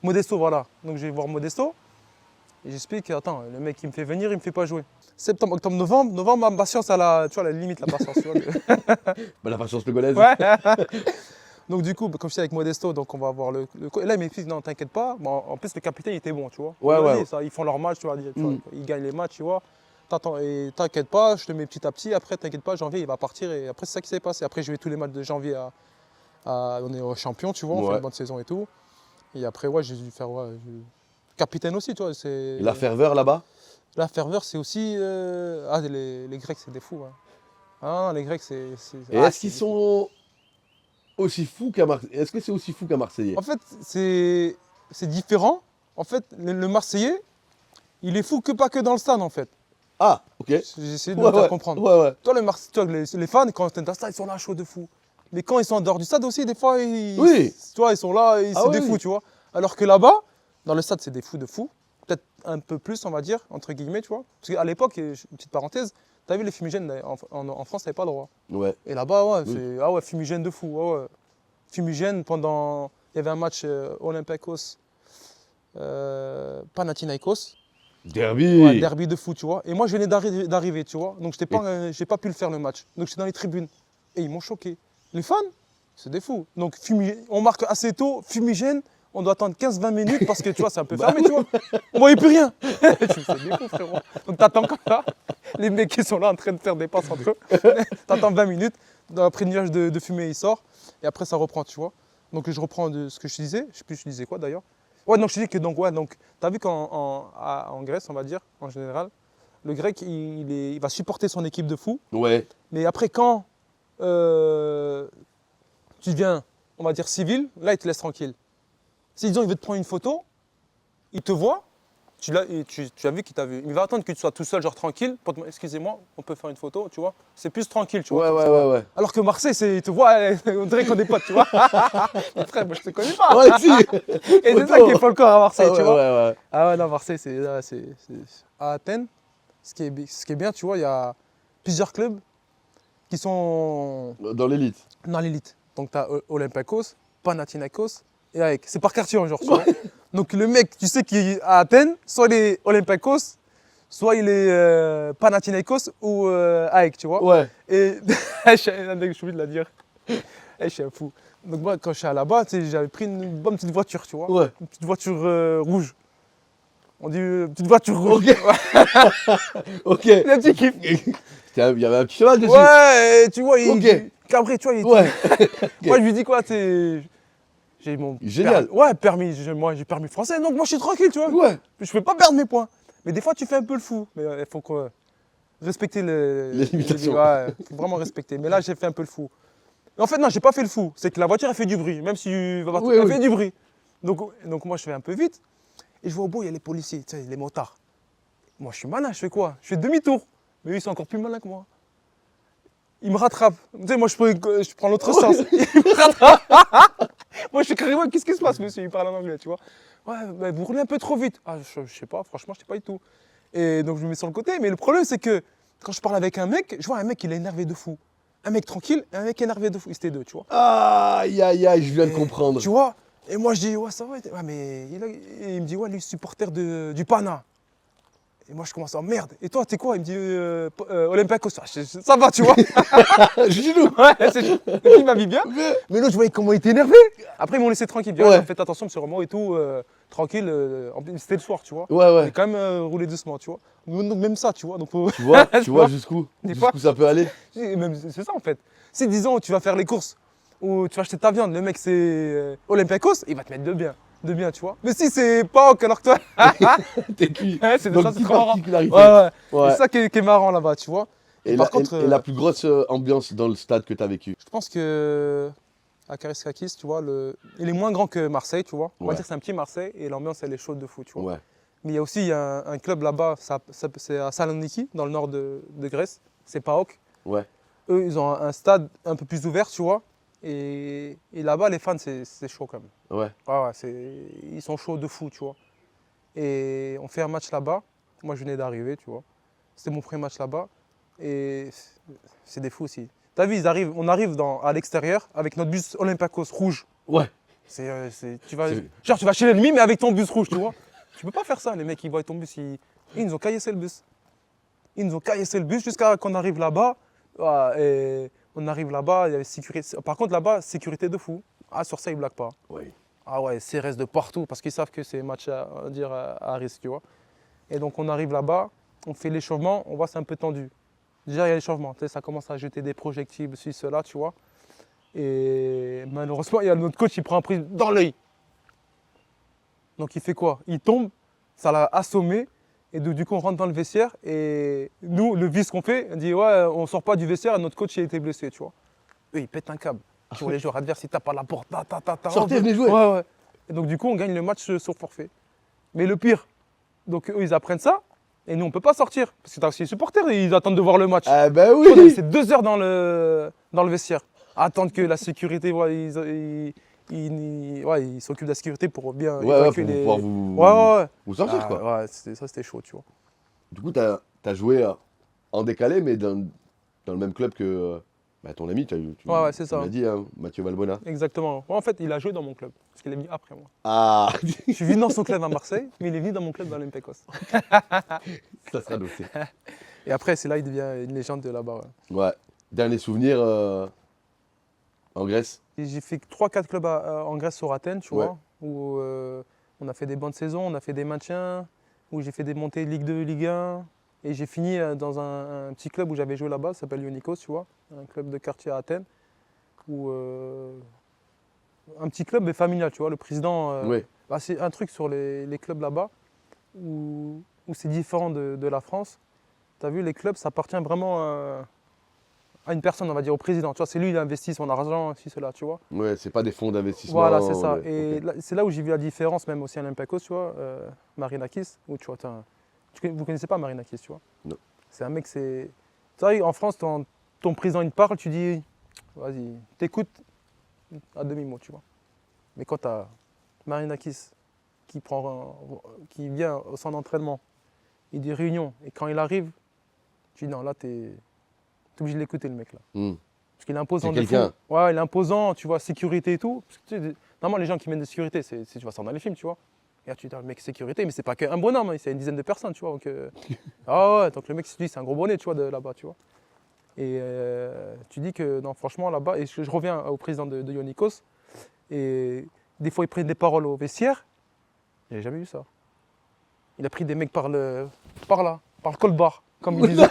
Modesto, voilà. Donc, je vais voir Modesto. Et j'explique, attends, le mec qui me fait venir, il me fait pas jouer. Septembre, octobre, novembre, ma patience, tu vois, la limite, la patience. Tu vois, la patience togolaise. Ouais. Donc du coup, comme je suis avec Modesto, donc on va voir le... Et là, il m'explique, non, t'inquiète pas. Bon, en plus, le capitaine, il était bon, tu vois. Ouais. Ça, ils font leur match, tu vois, ils gagnent les matchs, tu vois. Et t'inquiète pas, je te mets petit à petit. Après, t'inquiète pas, janvier, il va partir. Et après, c'est ça qui s'est passé. Après, je vais tous les matchs de janvier on est au champion, tu vois, on fait une bonne saison et tout. Et après, j'ai dû faire... Capitaine aussi, tu vois. La ferveur là-bas? La ferveur, c'est aussi... les Grecs, c'est des fous. Hein. Ah, les Grecs, c'est... Et est-ce qu'ils sont aussi fous qu'à Marseille? Est-ce que c'est aussi fou qu'à Marseillais? En fait, c'est différent. En fait, le Marseillais, il est fou pas que dans le stade, en fait. Ah, ok. J'essaie de me faire comprendre. Ouais. Toi, les fans, quand ils sont dans le stade, ils sont là, chauds de fou. Mais quand ils sont en dehors du stade aussi, des fois, tu vois, ils sont là, c'est des fous, tu vois. Alors que là-bas, dans le stade, c'est des fous de fous. Peut-être un peu plus, on va dire, entre guillemets, tu vois. Parce qu'à l'époque, une petite parenthèse, t'as vu les fumigènes, en France, t'avais pas le droit. Ouais. Et là-bas, c'est fumigène de fou. Ouais. Fumigène pendant... Il y avait un match Olympiakos, Panathinaikos. Derby. Ouais, derby de fou, tu vois. Et moi, je venais d'arriver, tu vois. Donc, j'ai pas pu le faire, le match. Donc, j'étais dans les tribunes. Et ils m'ont choqué. Les fans, c'est des fous. Donc, on marque assez tôt, fumigène. On doit attendre 15-20 minutes parce que, tu vois, c'est un peu fermé, tu vois. Moi, il n'y a plus rien. C'est des fous, frérot. Donc, t'attends comme ça. Les mecs qui sont là en train de faire des passes entre eux. T'attends 20 minutes. Après, le nuage de fumée, il sort. Et après, ça reprend, tu vois. Donc, je reprends de ce que je disais. Je sais plus, je disais quoi, d'ailleurs. Ouais, donc, je dis que, donc, t'as vu qu'en Grèce, on va dire, en général, le Grec, il va supporter son équipe de fou. Ouais. Mais après, quand tu deviens, on va dire, civil, là, il te laisse tranquille. Si, disons, il veut te prendre une photo, il te voit, tu as vu qu'il t'a vu. Il va attendre que tu sois tout seul, genre tranquille, pour te dire, excusez-moi, on peut faire une photo, tu vois. C'est plus tranquille, tu vois. Ouais. Alors que Marseille, il te voit, on dirait qu'on est potes, tu vois. Mais frère, moi, je te connais pas. Ouais, si. Et c'est ça qui est pas le corps à Marseille, tu vois. Ouais. Ah ouais, non, Marseille, à Athènes, ce qui est bien, tu vois, il y a plusieurs clubs qui sont Dans l'élite. dans l'élite. Donc, tu as Olympiakos, Panathinaikos, et AEK. C'est par quartier, genre, tu vois. Donc le mec, tu sais qu'il est à Athènes, soit il est Olympiakos, soit il est Panathinaikos ou AEK, tu vois. Ouais. Et je suis obligé de la dire. Je suis un fou. Donc moi, quand je suis allé là-bas, tu sais, j'avais pris une bonne petite voiture, tu vois. Ouais. Une petite voiture rouge. On dit petite voiture rouge. Ok. Ok. Le petit kiff. Il y avait un petit cheval dessus. Ouais, et tu vois, Ok. Cabré, tu vois, Ouais. moi je lui dis quoi, j'ai mon Génial. Ouais, permis, moi j'ai permis français, donc moi je suis tranquille, tu vois. Ouais. Je peux pas perdre mes points. Mais des fois tu fais un peu le fou. Mais il faut respecter Les limitations. Ouais, faut vraiment respecter. Mais là j'ai fait un peu le fou. Mais en fait non, j'ai pas fait le fou. C'est que la voiture elle fait du bruit, même si Oui, elle oui. fait du bruit. Donc moi je fais un peu vite. Et je vois au bout il y a les policiers, tu sais, les motards. Moi je suis malin, je fais quoi? Je fais demi-tour. Mais eux ils sont encore plus malins que moi. Ils me rattrapent. Tu sais, moi je prends l'autre sens. Ils me rattrapent. Moi je suis carrément, qu'est-ce qui se passe monsieur? Il parle en anglais, tu vois. Ouais, bah, vous roulez un peu trop vite. Ah, je sais pas, franchement, je sais pas du tout. Et donc je me mets sur le côté. Mais le problème c'est que quand je parle avec un mec, je vois un mec il est énervé de fou. Un mec tranquille et un mec énervé de fou. C'était deux, tu vois. Aïe, aïe, aïe, je viens de Et, comprendre. tu vois. Et moi je dis, ouais, ça va. Ouais, mais il me dit, ouais, lui, supporter du Pana. Et moi je commence à merde. Et toi, t'es quoi? Il me dit Olympiakos. Ah, ça va, tu vois. Gilou. Ouais, il m'a mis bien. Mais l'autre, je voyais comment il était énervé. Après, ils m'ont laissé tranquille. Ouais. Faites attention, monsieur Romo et tout. Tranquille. En plus, c'était le soir, tu vois. Ouais, On ouais. est quand même roulé doucement, tu vois. Donc, même ça, tu vois. Donc, Tu vois, Tu vois jusqu'où Des fois- ça peut aller. C'est ça, en fait. Si, disons, tu vas faire les courses ou tu vas acheter ta viande, le mec, c'est Olympiakos, il va te mettre de bien. De bien, tu vois. Mais si c'est PAOK, alors que toi. T'es cuit. Ouais, c'est Donc, ça, c'est petite trop marrant. particularité. Ouais, ouais. Ouais. C'est ça qui est marrant là-bas, tu vois. Et, par la, contre, et la plus grosse ambiance dans le stade que t'as vécu. je pense que à Kariskakis, tu vois, il est moins grand que Marseille, tu vois. On va Ouais. dire que c'est un petit Marseille et l'ambiance elle est chaude de fou, tu vois. Ouais. Mais il y a aussi un club là-bas, c'est à Saloniki, dans le nord de Grèce. C'est PAOK. Ouais. Eux, ils ont un stade un peu plus ouvert, tu vois. Et là-bas, les fans, c'est chaud quand même. Ouais. Ah ouais, ils sont chauds de fou, tu vois. Et on fait un match là-bas. Moi, je venais d'arriver, tu vois. C'était mon premier match là-bas. Et c'est des fous aussi. T'as vu, on arrive à l'extérieur avec notre bus Olympiakos rouge. Ouais. Tu vas chez l'ennemi, mais avec ton bus rouge, tu vois. Tu peux pas faire ça, les mecs, ils voient ton bus, ils nous ont caillassé le bus. Ils nous ont caillassé le bus jusqu'à qu'on arrive là-bas. Et on arrive là-bas, il y avait sécurité. Par contre, là-bas, sécurité de fou. Ah, sur ça, ils blaguent pas. Oui. Ah ouais, CRS de partout, parce qu'ils savent que c'est un match à risque, tu vois. Et donc, on arrive là-bas, on fait l'échauffement, on voit c'est un peu tendu. Déjà, il y a l'échauffement, ça commence à jeter des projectiles, ceci, cela, tu vois. Et malheureusement, il y a notre coach, il prend un prise dans l'œil. Donc il fait quoi? Il tombe, ça l'a assommé, et du coup on rentre dans le vestiaire, et nous, le vice qu'on fait, on dit ouais, on sort pas du vestiaire, et notre coach il a été blessé, tu vois. Eux, ils pètent un câble. Tu vois les joueurs adverses, ils tapent à la porte, Sortez, venez jouer. Ouais, ouais. Et donc du coup, on gagne le match sur forfait. Mais le pire, donc eux, ils apprennent ça, et nous, on peut pas sortir, parce que t'as aussi les supporters, ils attendent de voir le match. Ah bah On a oui. resté 2 heures dans le vestiaire, à attendre que la sécurité, ils s'occupent de la sécurité pour bien Ouais, évacuer pour les... pouvoir vous, Ouais. vous sortir, Ah, quoi. ouais, ça c'était chaud, tu vois. Du coup, t'as joué en décalé, mais dans le même club que ton ami, Ouais, c'est tu ça. m'as dit, hein, Mathieu Valbuena. Exactement. Ouais, en fait, il a joué dans mon club, parce qu'il est venu après moi. Ah. Je suis venu dans son club à Marseille, mais il est venu dans mon club dans l'Olympiakos. Ça sera noté. Et après, c'est là qu'il devient une légende de là-bas. Ouais. Ouais. Dernier souvenir en Grèce. Et j'ai fait 3-4 clubs en Grèce sur Athènes, tu Ouais. vois, où on a fait des bonnes saisons, on a fait des maintiens, où j'ai fait des montées Ligue 2, Ligue 1. Et j'ai fini dans un petit club où j'avais joué là-bas, ça s'appelle Ionikos, tu vois, un club de quartier à Athènes. Où, un petit club mais familial, tu vois, le président... Oui. c'est un truc sur les clubs là-bas, où c'est différent de la France. Tu as vu, les clubs, ça appartient vraiment à une personne, on va dire, au président. Tu vois, c'est lui qui investit son argent, si cela, tu vois. Ouais, c'est pas des fonds d'investissement. Voilà, c'est ça. ouais. Et Ok. c'est là où j'ai vu la différence, même aussi à l'Olympiakos, tu vois, Marinakis, où tu vois, vous connaissez pas Marinakis, tu vois. Non. C'est un mec, c'est... Tu vois, en France, ton président, il te parle, tu dis, vas-y, t'écoutes à demi-mot, tu vois. Mais quand tu as Marinakis qui vient au centre d'entraînement, il dit réunion, et quand il arrive, tu dis non, là, t'es obligé de l'écouter, le mec, là. Hmm. Parce qu'il est imposant. C'est quelqu'un. Ouais, il est imposant, tu vois, sécurité et tout. Parce que, tu sais, normalement, les gens qui mènent de sécurité, tu vois ça dans les films, tu vois. Et là, tu dis, le mec, sécurité, mais c'est pas qu'un bonhomme, hein, c'est une dizaine de personnes, tu vois. Donc, ah ouais, donc le mec, c'est un gros bonnet, tu vois, de là-bas, tu vois. Et tu dis que, non, franchement, là-bas, et je reviens au président de Ionikos, et des fois, ils prennent des paroles au vestiaire. J'ai jamais vu ça. Il a pris des mecs par là, par le colbar, comme il disait.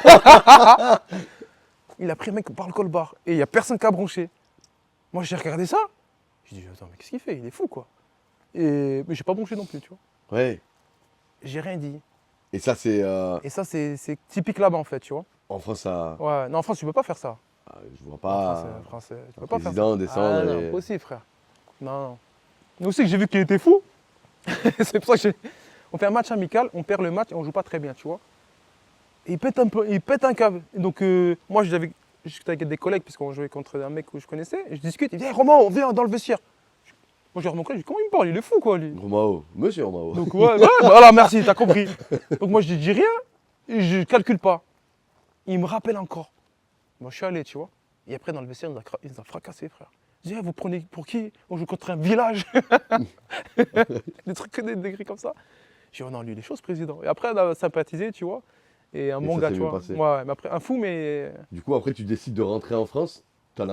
Il a pris un mec par le colbar, et il n'y a personne qui a bronché. Moi, j'ai regardé ça. J'ai dit, attends, mais qu'est-ce qu'il fait? Il est fou, quoi. Mais j'ai pas bronché non plus, tu vois. Ouais. J'ai rien dit. Et ça, c'est. Et ça, c'est typique là-bas, en fait, tu vois. En France, ça. Ouais, non, en France, tu peux pas faire ça. Je vois En pas. France, tu peux Un pas faire ça. président descendre. Ah, non, et- impossible, frère. Non, non. Mais aussi que j'ai vu qu'il était fou. C'est pour ça que on fait un match amical, on perd le match et on joue pas très bien, tu vois. Et il pète un peu, il pète un câble. Et donc, moi, je discutais avec des collègues, puisqu'on jouait contre un mec que je connaissais, et je discute, il dit, hey, Romain, viens dans le vestiaire. Moi, je lui remonte, je dis, comment il me parle? Il est fou, quoi, lui. Romao. Monsieur Romao. Donc, ouais, voilà, merci, t'as compris. Donc, moi, je dis rien, et je calcule pas. Il me rappelle encore. Moi, je suis allé, tu vois. Et après, dans le vestiaire, il nous a fracassé, frère. Je dis, hey, vous prenez pour qui? On joue contre un village. Des trucs, des gris comme ça. Je dis, oh non, lui, il est chaud, ce président. Et après, on a sympathisé, tu vois. Et un Et bon ça gars, s'est tu bien vois. passé. Ouais, mais après, un fou, mais. Du coup, après, tu décides de rentrer en France. T'as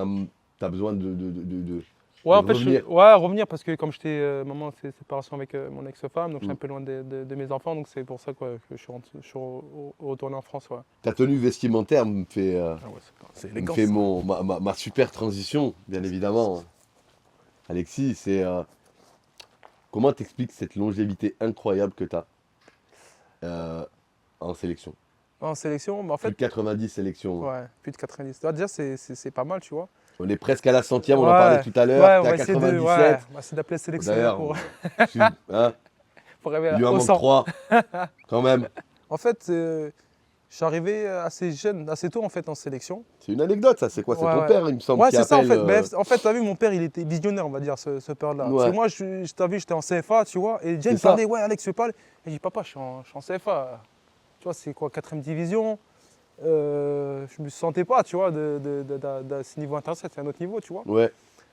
besoin de Ouais, en de fait, revenir. revenir parce que comme j'étais, maman, c'est séparation avec mon ex-femme, donc je suis Mm. un peu loin de mes enfants, donc c'est pour ça quoi, que je suis retourné en France. Ouais. Ta tenue vestimentaire me fait, Ah ouais, c'est me élégant. fait ça. ma super transition, bien évidemment. Alexis, c'est. Comment t'expliques cette longévité incroyable que t'as en sélection? En sélection, bah, en Plus fait, de 90 sélections. ouais, plus de 90. Ah, déjà, c'est pas mal, tu vois. On est presque à la centième, on en Ouais, parlait tout à l'heure. ouais, T'es à 97. on va essayer d'appeler le sélectionneur D'ailleurs, hein, pour arriver il lui en au manque 100. 3, quand même. En fait, je suis arrivé assez jeune, assez tôt en fait en sélection. C'est une anecdote, ça. C'est quoi? C'est Ouais, ton ouais. père, il me semble, Ouais, qui c'est ça en appelle. fait. Mais en fait, tu as vu, mon père, il était visionnaire, on va dire, ce père-là. Parce Ouais. que moi, t'as vu, j'étais en CFA, tu vois. Et déjà, il me C'est ça. parlait, ouais, Alex, tu parles. Et je dis, papa, je suis en CFA. Tu vois, c'est quoi, 4ème division. Je me sentais pas, tu vois, de ce niveau international, c'est un autre niveau, tu vois. Ouais.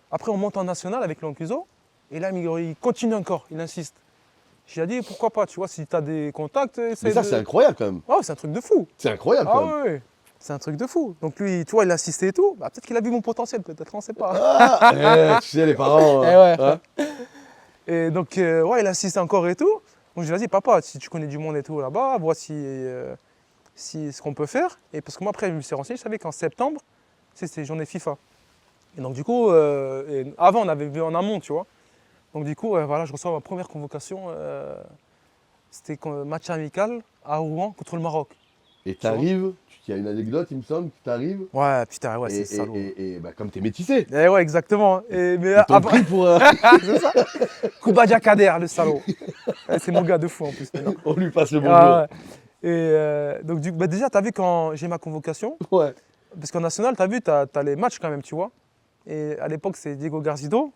Après, on monte en national avec l'Ancuso. Et là, il continue encore, il insiste. J'ai dit, pourquoi pas, tu vois, si tu as des contacts, Mais essaye ça, de. c'est incroyable, quand même. Oh, c'est un truc de fou. C'est incroyable, Ah quand même. ouais. C'est un truc de fou. Donc lui, tu vois, il insistait et tout. Bah, peut-être qu'il a vu mon potentiel, peut-être, on ne sait pas. Ah, tu sais, les parents. Eh ouais. hein. Et donc, ouais, il insiste encore et tout. Donc je dis, vas-y, papa, si tu connais du monde et tout là-bas, voici ce qu'on peut faire. Et parce que moi, après, je me suis renseigné, je savais qu'en septembre, c'est journée FIFA. Et donc, du coup, avant, on avait vu en amont, tu vois. Donc, du coup, voilà, je reçois ma première convocation. C'était match amical à Rouen contre le Maroc. Et t'arrives, il y a une anecdote, il me semble, que t'arrives. Ouais, putain, ouais, c'est Et, salaud. et bah, comme t'es métissé, Eh ouais, exactement. Mais ils t'ont pris pour. c'est ça. Koubadia Kader, le salaud. Ouais, c'est mon gars de fou en plus. Maintenant. On lui passe le bonjour. Ah ouais. Et donc, bah, déjà, tu as vu quand j'ai ma convocation, Ouais. parce qu'en national, tu as vu, tu as les matchs quand même, tu vois. Et à l'époque, c'est Diego Garzido.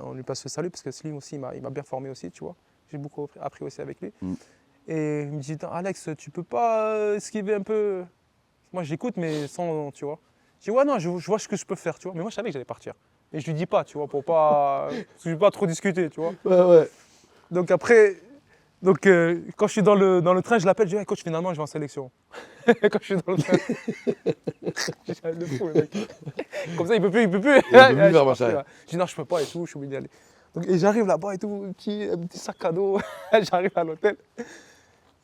On lui passe le salut, parce que Slim aussi, il m'a bien formé aussi, tu vois. J'ai beaucoup appris aussi avec lui. Mm. Et il me dit, Alex, tu peux pas esquiver un peu. Moi, j'écoute, mais sans, tu vois. Je dis, ouais, non, je vois ce que je peux faire, tu vois. Mais moi, je savais que j'allais partir. Et je lui dis pas, tu vois, pour pas, parce que je veux pas trop discuter, tu vois. Ouais, ouais. Donc après, quand je suis dans le train, je l'appelle, je dis, hey, coach, finalement, je vais en sélection. Quand je suis dans le train, je suis le fou, le mec. Comme ça, il peut plus. Il peut plus faire marche arrière. Je dis, non, je peux pas et tout, je suis obligé d'y aller. Donc, et j'arrive là-bas et tout, un petit sac à dos, j'arrive à l'hôtel.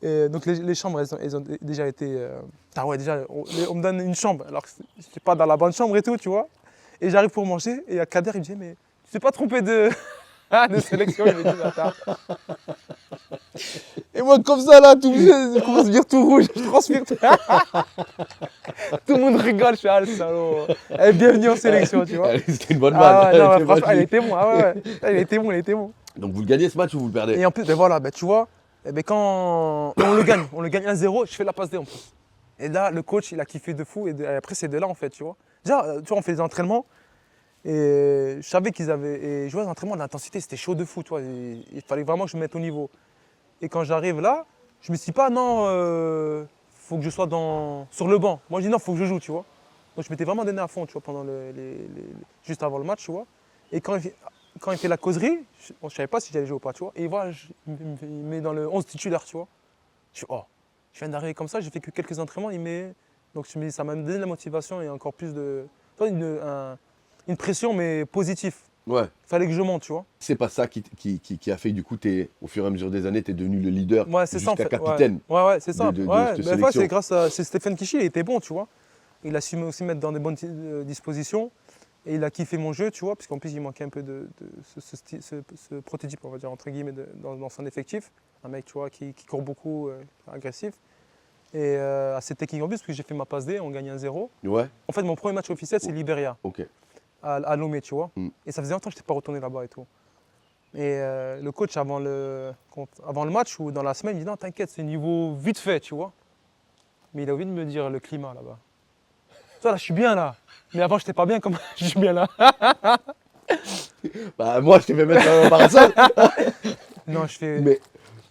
Et donc les chambres, elles ont déjà été... Ah ouais, déjà, on me donne une chambre, alors que je n'étais pas dans la bonne chambre et tout, tu vois. Et j'arrive pour manger, et il y a Kader, il me dit, mais tu t'es pas trompé de sélection, il me dit, attends. Et moi, comme ça, là, je commence à dire tout rouge, je transpire. Tout le monde rigole, je fais, ah, le salaud. Bienvenue en sélection, tu vois. C'était une bonne Ah vanne. ouais, non, Elle était franchement, elle magnifique. était bon, ah ouais, ouais. Il était bon. Donc vous le gagnez ce match ou vous le perdez? Et en plus, ben voilà, ben tu vois, ben quand on le gagne 1-0, je fais la passe D en plus. Et là, le coach, il a kiffé de fou. Et après, c'est de là, en fait, tu vois. Déjà, tu vois, on fait des entraînements. Et je savais qu'ils avaient. Et je vois les entraînements, l'intensité, c'était chaud de fou, tu vois. Il fallait vraiment que je me mette au niveau. Et quand j'arrive là, je me suis dit pas, non, faut que je sois sur le banc. Moi, je dis non, faut que je joue, tu vois. Donc je m'étais vraiment donné à fond, tu vois, pendant juste avant le match, tu vois. Et quand il fait la causerie, je ne savais pas si j'allais jouer ou pas, tu vois. Et voilà, il me met dans le 11 titulaire, tu vois. Je suis, oh, je viens d'arriver comme ça, j'ai fait que quelques entraînements, il met. Donc je me dis, ça m'a donné de la motivation et encore plus de. Tu vois, une pression, mais positive. Ouais. Il fallait que je monte, tu vois. C'est pas ça qui a fait que du coup, au fur et à mesure des années, tu es devenu le leader Ouais, c'est ça en jusqu'à fait. capitaine. Ouais, c'est ça. de Ouais, cette ben, fois, sélection. c'est grâce à Stéphane Kichy, il était bon, tu vois. Il a su aussi mettre dans des bonnes dispositions. Et il a kiffé mon jeu, tu vois, parce qu'en plus, il manquait un peu de ce prototype, on va dire, entre guillemets, dans son effectif. Un mec, tu vois, qui court beaucoup, agressif. Et assez technique en plus, parce que j'ai fait ma passe D, on gagne 1-0. Ouais, En fait, mon premier match officiel, c'est Liberia, ok. à Lomé, tu vois. Mm. Et ça faisait longtemps que je n'étais pas retourné là-bas et tout. Et le coach, avant le match ou dans la semaine, il me dit non, t'inquiète, c'est niveau vite fait, tu vois. Mais il a oublié de me dire le climat là-bas. Ça, là, je suis bien là. Mais avant, je n'étais pas bien comme je suis bien là. Bah, moi, je t'ai fait mettre un parasol. Non, je fais. Mais,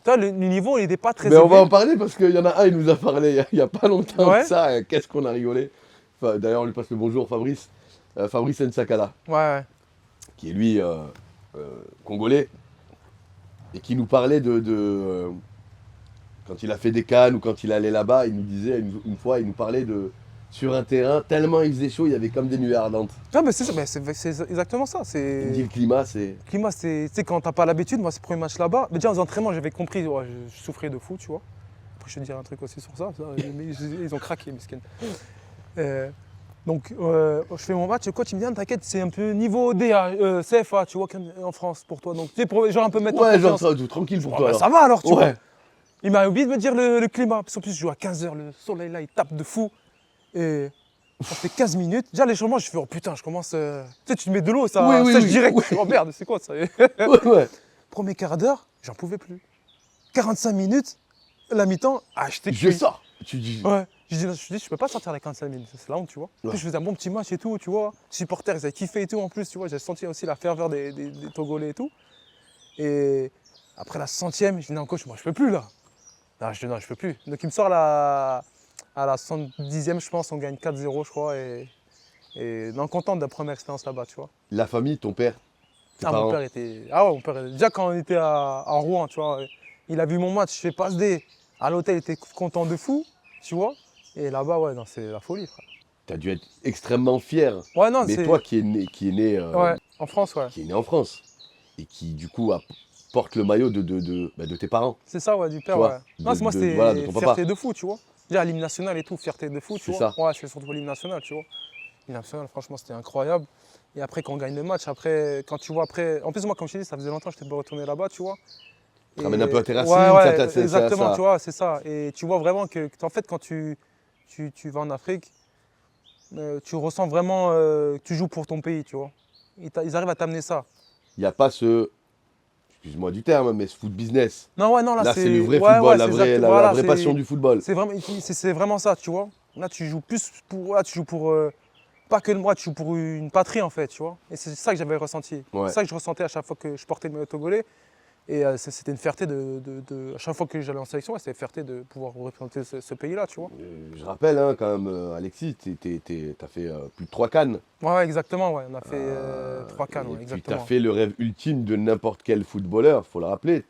Toi, le niveau, il n'est pas très mais élevé. on va en parler parce qu'il y en a un, il nous a parlé il y a pas longtemps Ouais. de ça. Et qu'est-ce qu'on a rigolé. Enfin, d'ailleurs, on lui passe le bonjour, Fabrice. Fabrice Nsakala, Ouais. qui est lui congolais. Et qui nous parlait quand il a fait des cannes ou quand il allait là-bas, il nous disait une fois, il nous parlait de sur un terrain, tellement il faisait chaud, il y avait comme des nuées ardentes. Non, mais c'est ça, c'est exactement ça. Il me dit le climat, c'est. Le climat, c'est. Tu sais, quand t'as pas l'habitude, moi, c'est le premier match là-bas. Mais déjà, aux entraînements, j'avais compris, ouais, je souffrais de fou, tu vois. Après, je te dirai un truc aussi sur ça. Mais ils ont craqué, mesquins. Donc, je fais mon match, le coach, il me dit, ah, t'inquiète, c'est un peu niveau DA, CFA, tu vois, en France pour toi. Donc, tu sais, pour genre un peu mettre en Ouais, genre confiance. ça, tranquille pour Oh, toi. bah, alors. ça va alors, tu vois. Ouais. Il m'a oublié de me dire le climat. Parce qu'en plus, je joue à 15h, le soleil là, il tape de fou. Et ça fait 15 minutes. Déjà, les changements, je fais, oh putain, je commence. Tu sais, tu te mets de l'eau, ça Oui, oui, sèche oui. direct. Oui. Je fais, oh merde, c'est quoi ça? Ouais, ouais. Premier quart d'heure, j'en pouvais plus. 45 minutes, la mi-temps, ah, j'étais Je cuit. sors. Tu dis. Ouais. Je peux pas sortir les 45 minutes, c'est la honte, tu vois. En Ouais. plus, je faisais un bon petit match et tout, tu vois. Les supporters, ils avaient kiffé et tout, en plus, tu vois. J'ai senti aussi la ferveur des Togolais et tout. Et après la centième, je dis, non, coach, moi, je peux plus là. Non, je dis, non, je peux plus. Donc, il me sort à la 70e, je pense, on gagne 4-0, je crois. Et non, content de la première expérience là-bas, tu vois. La famille, ton père, tes Ah, mon parents. père était. Ah ouais, mon père. Déjà, quand on était à Rouen, tu vois, il a vu mon match, je fais passe D. À l'hôtel, il était content de fou, tu vois. Et là-bas, ouais, non, c'est la folie, frère. T'as dû être extrêmement fier. Ouais, non, Mais c'est. toi qui est né, Ouais, en France, ouais. qui est né en France et qui du coup porte le maillot de tes parents. C'est ça, ouais, du père, vois, ouais. Non, c'est moi, c'était voilà, de ton papa. fierté de fou, tu vois. Déjà, l'hymne national et tout, fierté de fou, tu C'est vois. ça. Ouais, c'est surtout l'hymne national, tu vois. L'hymne national, franchement, c'était incroyable. Et après, quand on gagne le match, après, quand tu vois après. En plus, moi, comme je t'ai dit, ça faisait longtemps que je n'étais pas retourné là-bas, tu vois. Ça ramène un peu à tes racines, Ouais, ça, ouais, ça- exactement, ça- tu vois, c'est ça. Et tu vois vraiment en fait, quand tu vas en Afrique, tu ressens vraiment que tu joues pour ton pays, tu vois. Ils arrivent à t'amener ça. Il n'y a pas excuse-moi du terme, mais ce foot business. Non, ouais, non, Là, c'est le vrai ouais, football, ouais, la c'est vraie, exact- la voilà, vraie passion du football. c'est vraiment ça, tu vois. Là, tu joues plus pour. Là, tu joues pour. Pas que moi, tu joues pour une patrie, en fait, tu vois. Et c'est ça que j'avais ressenti. Ouais. C'est ça que je ressentais à chaque fois que je portais le maillot togolais. Et c'était une fierté à chaque fois que j'allais en sélection, ouais, c'était une fierté de pouvoir représenter ce pays-là, tu vois. Je rappelle hein, quand même, Alexis, t'as fait plus de 3 cannes. Ouais, exactement, ouais. On a fait 3 cannes, Et ouais, puis exactement. t'as fait le rêve ultime de n'importe quel footballeur, faut le rappeler.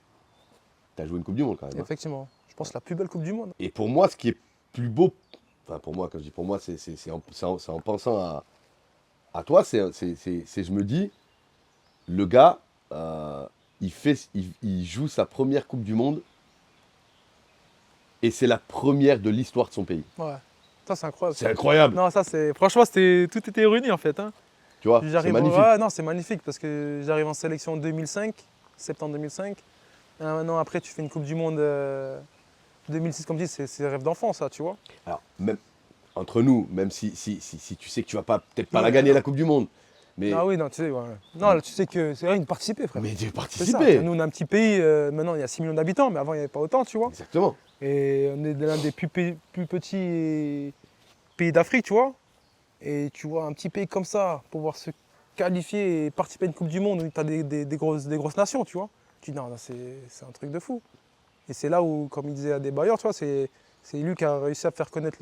T'as joué une Coupe du Monde quand même. Hein. Effectivement. Je pense la plus belle Coupe du Monde. Et pour moi, ce qui est plus beau, enfin pour moi, quand je dis pour moi, c'est en pensant à toi, je me dis, le gars, il joue sa première Coupe du Monde et c'est la première de l'histoire de son pays. Ouais. Ça, c'est incroyable. C'est incroyable, Non, ça, c'est. Franchement, tout était réuni, en fait. Hein. tu vois, c'est J'arrive magnifique. Ouais, non, c'est magnifique parce que j'arrive en sélection en 2005, septembre 2005. Et un an après, tu fais une Coupe du Monde 2006, comme tu dis, c'est le rêve d'enfant, ça, tu vois. Alors, même entre nous, même si tu sais que tu vas peut-être pas Non, la mais gagner non. la Coupe du Monde, mais, Ah oui, non, tu sais, ouais. Non, là, tu sais que c'est vrai, de participer, frère. mais de C'est ça. participer. Nous, on a un petit pays, maintenant, il y a 6 millions d'habitants, mais avant, il n'y avait pas autant, tu vois. Exactement. Et on est l'un des plus petits pays d'Afrique, tu vois. Et tu vois, un petit pays comme ça, pouvoir se qualifier et participer à une Coupe du Monde où tu as des grosses nations, tu vois. Tu dis, non, c'est un truc de fou. Et c'est là où, comme il disait à des bailleurs, tu vois, c'est lui qui a réussi à faire connaître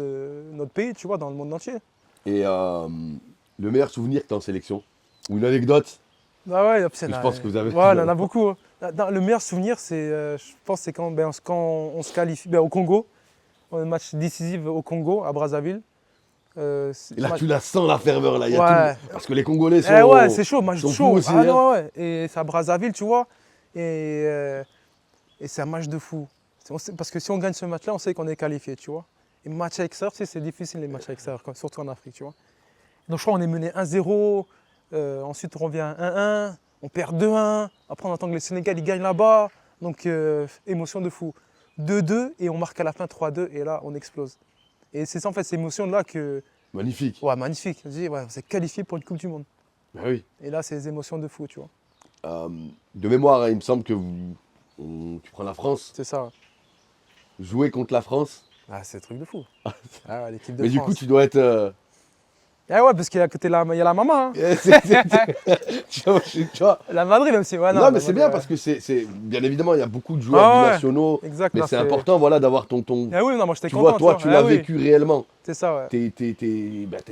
notre pays, tu vois, dans le monde entier. Et le meilleur souvenir que tu as en sélection? Ou une anecdote? Ah ouais, Je pense que vous avez. Ouais, il y en a beaucoup, hein. Non, le meilleur souvenir, je pense, c'est quand on se qualifie au Congo, un match décisif au Congo, à Brazzaville. Et là, Match- tu la sens la ferveur là. Il y a Ouais. Parce que les Congolais sont, Ouais, c'est chaud, match sont fous chaud. aussi. Ah hein. non, ouais. Et c'est à Brazzaville, tu vois. Et c'est un match de fou. Parce que si on gagne ce match-là, on sait qu'on est qualifié, tu vois. Et match à extérieur, tu sais, c'est difficile les matchs à extérieur, surtout en Afrique, tu vois. Donc je crois qu'on est mené 1-0, ensuite on revient à 1-1, on perd 2-1, après on entend que le Sénégal il gagne là-bas, donc émotion de fou. 2-2 et on marque à la fin 3-2 et là on explose. Et c'est ça en fait, ces émotions-là que... Magnifique. Ouais, magnifique. Je dis, ouais, on s'est qualifié pour une Coupe du Monde. Bah oui. Et là c'est des émotions de fou, tu vois. De mémoire, hein, il me semble que tu prends la France, C'est ça. jouer contre la France. Ah, c'est un truc de fou. Ah ouais, l'équipe de Mais France. du coup, tu dois être. Ah ouais, parce qu'il y a à côté il y a la maman. Hein. Tu vois. La Madrid même si. Ouais, Non, la mais c'est Madrid, bien ouais. parce que bien évidemment, il y a beaucoup de joueurs Ah ouais, binationaux. Exact. Mais non, c'est important, voilà, d'avoir ton. Ah oui, non, moi j'étais Tu content. vois, toi, tu l'as Ah oui, vécu réellement. c'est ça, ouais. T'es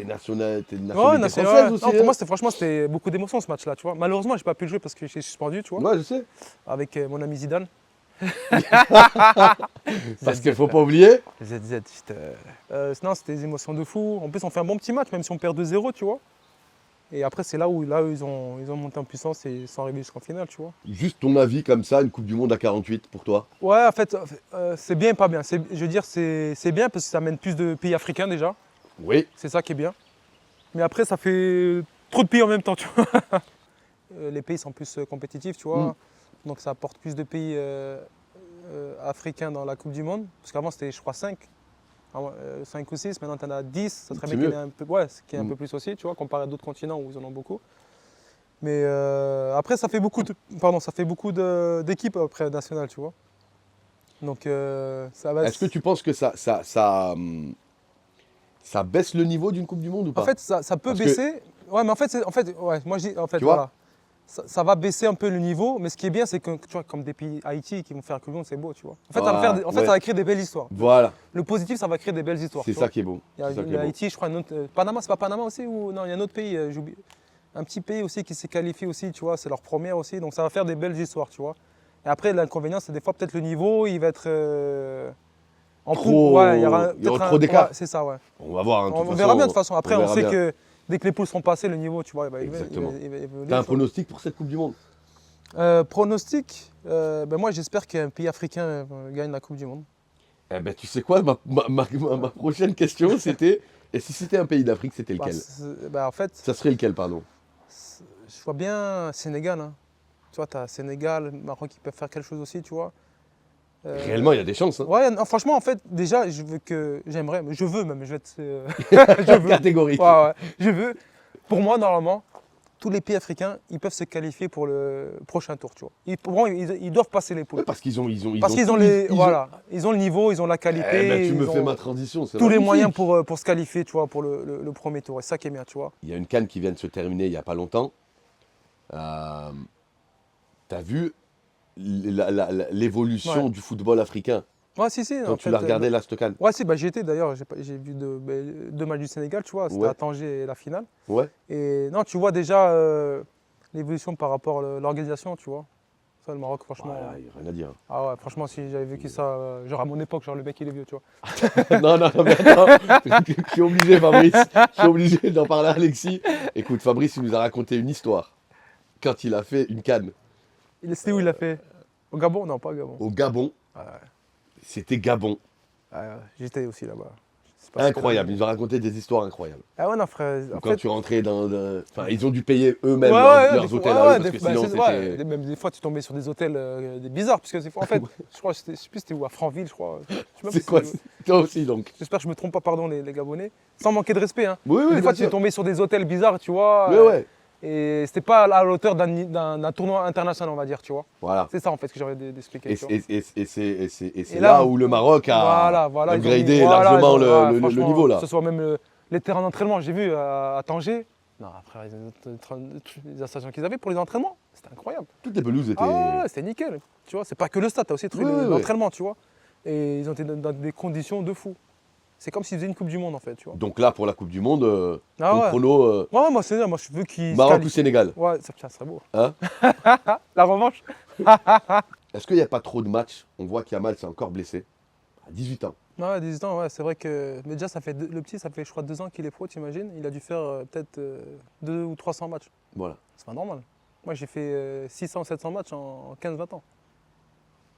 nationalité Ouais, non, française aussi. non, pour hein. moi, franchement, c'était beaucoup d'émotions ce match-là, tu vois. Malheureusement, j'ai pas pu le jouer parce que j'ai suspendu, tu vois, Ouais, je sais. avec mon ami Zidane. Parce qu'il faut pas oublier. ZZ, non, c'était des émotions de fou. En plus, on fait un bon petit match, même si on perd 2-0, tu vois. Et après, c'est là où ils ont monté en puissance et ils sont arrivés jusqu'en finale, tu vois. Juste ton avis comme ça, une Coupe du Monde à 48 pour toi. Ouais, en fait, c'est bien et pas bien. Je veux dire, c'est bien parce que ça amène plus de pays africains déjà. Oui. C'est ça qui est bien. Mais après, ça fait trop de pays en même temps, tu vois. Les pays sont plus compétitifs, tu vois. Donc ça apporte plus de pays africains dans la Coupe du Monde. Parce qu'avant, c'était, je crois, 5. 5 ou 6. Maintenant, tu en as 10. Ça serait C'est bien qu'il y mieux. en ait un peu, ouais, qu'il y ait un peu plus aussi, tu vois, comparé à d'autres continents où ils en ont beaucoup. Mais après, ça fait beaucoup d'équipes après nationales, tu vois. Donc ça va. Est-ce que tu penses que ça baisse le niveau d'une Coupe du Monde ou pas? En fait, ça peut Parce que- baisser. Ouais, mais ouais, moi je dis, en fait, Tu vois voilà. Ça va baisser un peu le niveau, mais ce qui est bien, c'est que, tu vois, comme des pays Haïti qui vont faire la Coupe du Monde, c'est beau, tu vois. En fait, Ouais. ça va créer des belles histoires. Voilà, Le positif, ça va créer des belles histoires. c'est tu ça vois. qui est beau. Il y a C'est ça qui est beau. Haïti, je crois, Panama, c'est pas Panama aussi ou non, il y a un autre pays, j'oublie. Un petit pays aussi qui s'est qualifié aussi, tu vois, c'est leur première aussi, donc ça va faire des belles histoires, tu vois. Et après, l'inconvénient, c'est des fois peut-être le niveau, il va être en Trop- ouais, il y aura trop d'écart. Ouais, c'est ça, ouais. On va voir. hein, de On toute verra bien de toute façon. façon. Après, on verra sait bien. que dès que les poules seront passées, le niveau, tu vois, il va Exactement. il va évoluer. T'as un tu vois. pronostic pour cette Coupe du Monde? Pronostic, moi j'espère qu'un pays africain gagne la Coupe du Monde. Eh ben, tu sais quoi, ma prochaine question, c'était et si c'était un pays d'Afrique, c'était lequel? En fait, Ça serait lequel, pardon? je vois bien Sénégal. Hein. Tu vois, tu as Sénégal, Maroc qui peuvent faire quelque chose aussi, tu vois. Réellement, il y a des chances. Hein. Ouais, non, franchement, en fait, déjà, je vais être. Je veux. Catégorique. Ouais, je veux. Pour moi, normalement, tous les pays africains, ils peuvent se qualifier pour le prochain tour, tu vois. Pour moi, ils doivent passer les poules. Ouais, parce qu'ils ont Parce qu'ils ont ils ont le niveau, ils ont la qualité. Eh ben, tu me ils fais ont ma transition. C'est tous les magnifique. moyens pour se qualifier, tu vois, pour le premier tour. Et ça qui est bien, tu vois. Il y a une CAN qui vient de se terminer il n'y a pas longtemps. T'as vu l'évolution Ouais. du football africain Ouais, si. quand en tu fait, l'as regardé la CAN? Ouais, si, j'y étais d'ailleurs. J'ai vu deux matchs du Sénégal, tu vois. C'était Ouais. à Tanger et la finale. Ouais. Et non, tu vois déjà l'évolution par rapport à l'organisation, tu vois. Ça, le Maroc, franchement. Voilà, il n'y a rien à dire. Ah ouais, franchement, si j'avais vécu ça, genre à mon époque, genre le mec il est vieux, tu vois. non, mais attends, je suis obligé, Fabrice. Je suis obligé d'en parler à Alexis. Écoute, Fabrice, il nous a raconté une histoire. Quand il a fait une CAN C'était où il l'a fait? Au Gabon? Non, pas au Gabon. au Gabon, Ouais, c'était Gabon. ouais, j'étais aussi là-bas. Incroyable, il nous a raconté des histoires incroyables. Ah ouais, non, frère. En Quand fait, tu rentrais enfin, ils ont dû payer eux-mêmes ouais, leurs des hôtels fois- à eux, ouais, parce que des- bah, sinon c'est- ouais, c'était... même des fois, tu tombais sur des hôtels des bizarres, parce que en fait, je crois, je sais plus c'était où, à Franville, je crois. Je sais même C'est pas quoi? si Toi aussi, donc. J'espère que je me trompe pas, pardon, les Gabonais. Sans manquer de respect, hein. Oui, Des oui, fois, bien tu es sûr. tombé sur des hôtels bizarres, tu vois. Mais ouais, Et c'était pas à la hauteur d'un tournoi international, on va dire, tu vois. voilà. C'est ça, en fait, que j'aurais d'expliquer. Et tu vois. c'est Et là là, où le Maroc a voilà, ils ont upgradé mis- voilà, largement ils ont- ouais, le franchement, niveau, là. Que ce soit même les terrains d'entraînement, j'ai vu à Tanger. Non, après, les installations qu'ils avaient pour les entraînements, c'était incroyable. Toutes les pelouses étaient... Ah ouais, c'était nickel. Tu vois, c'est pas que le stade, t'as aussi Oui, oui, oui. l'entraînement, tu vois. Et ils ont été dans des conditions de fou. C'est comme s'il faisait une Coupe du Monde en fait, tu vois. Donc là, pour la Coupe du Monde, Ah ton ouais. chrono, Ouais, moi, c'est moi, je veux qu'il se Maroc ou qualifie. Sénégal. Ouais, ça serait beau. Hein? La revanche. Est-ce qu'il n'y a pas trop de matchs? On voit qu'Yamal s'est encore blessé à 18 ans. Ouais, 18 ans, ouais, c'est vrai que. Mais déjà, le petit, ça fait, je crois, 2 ans qu'il est pro, t'imagines? Il a dû faire peut-être 200 ou 300 matchs. Voilà. C'est pas normal. Moi, j'ai fait 600 ou 700 matchs en 15-20 ans.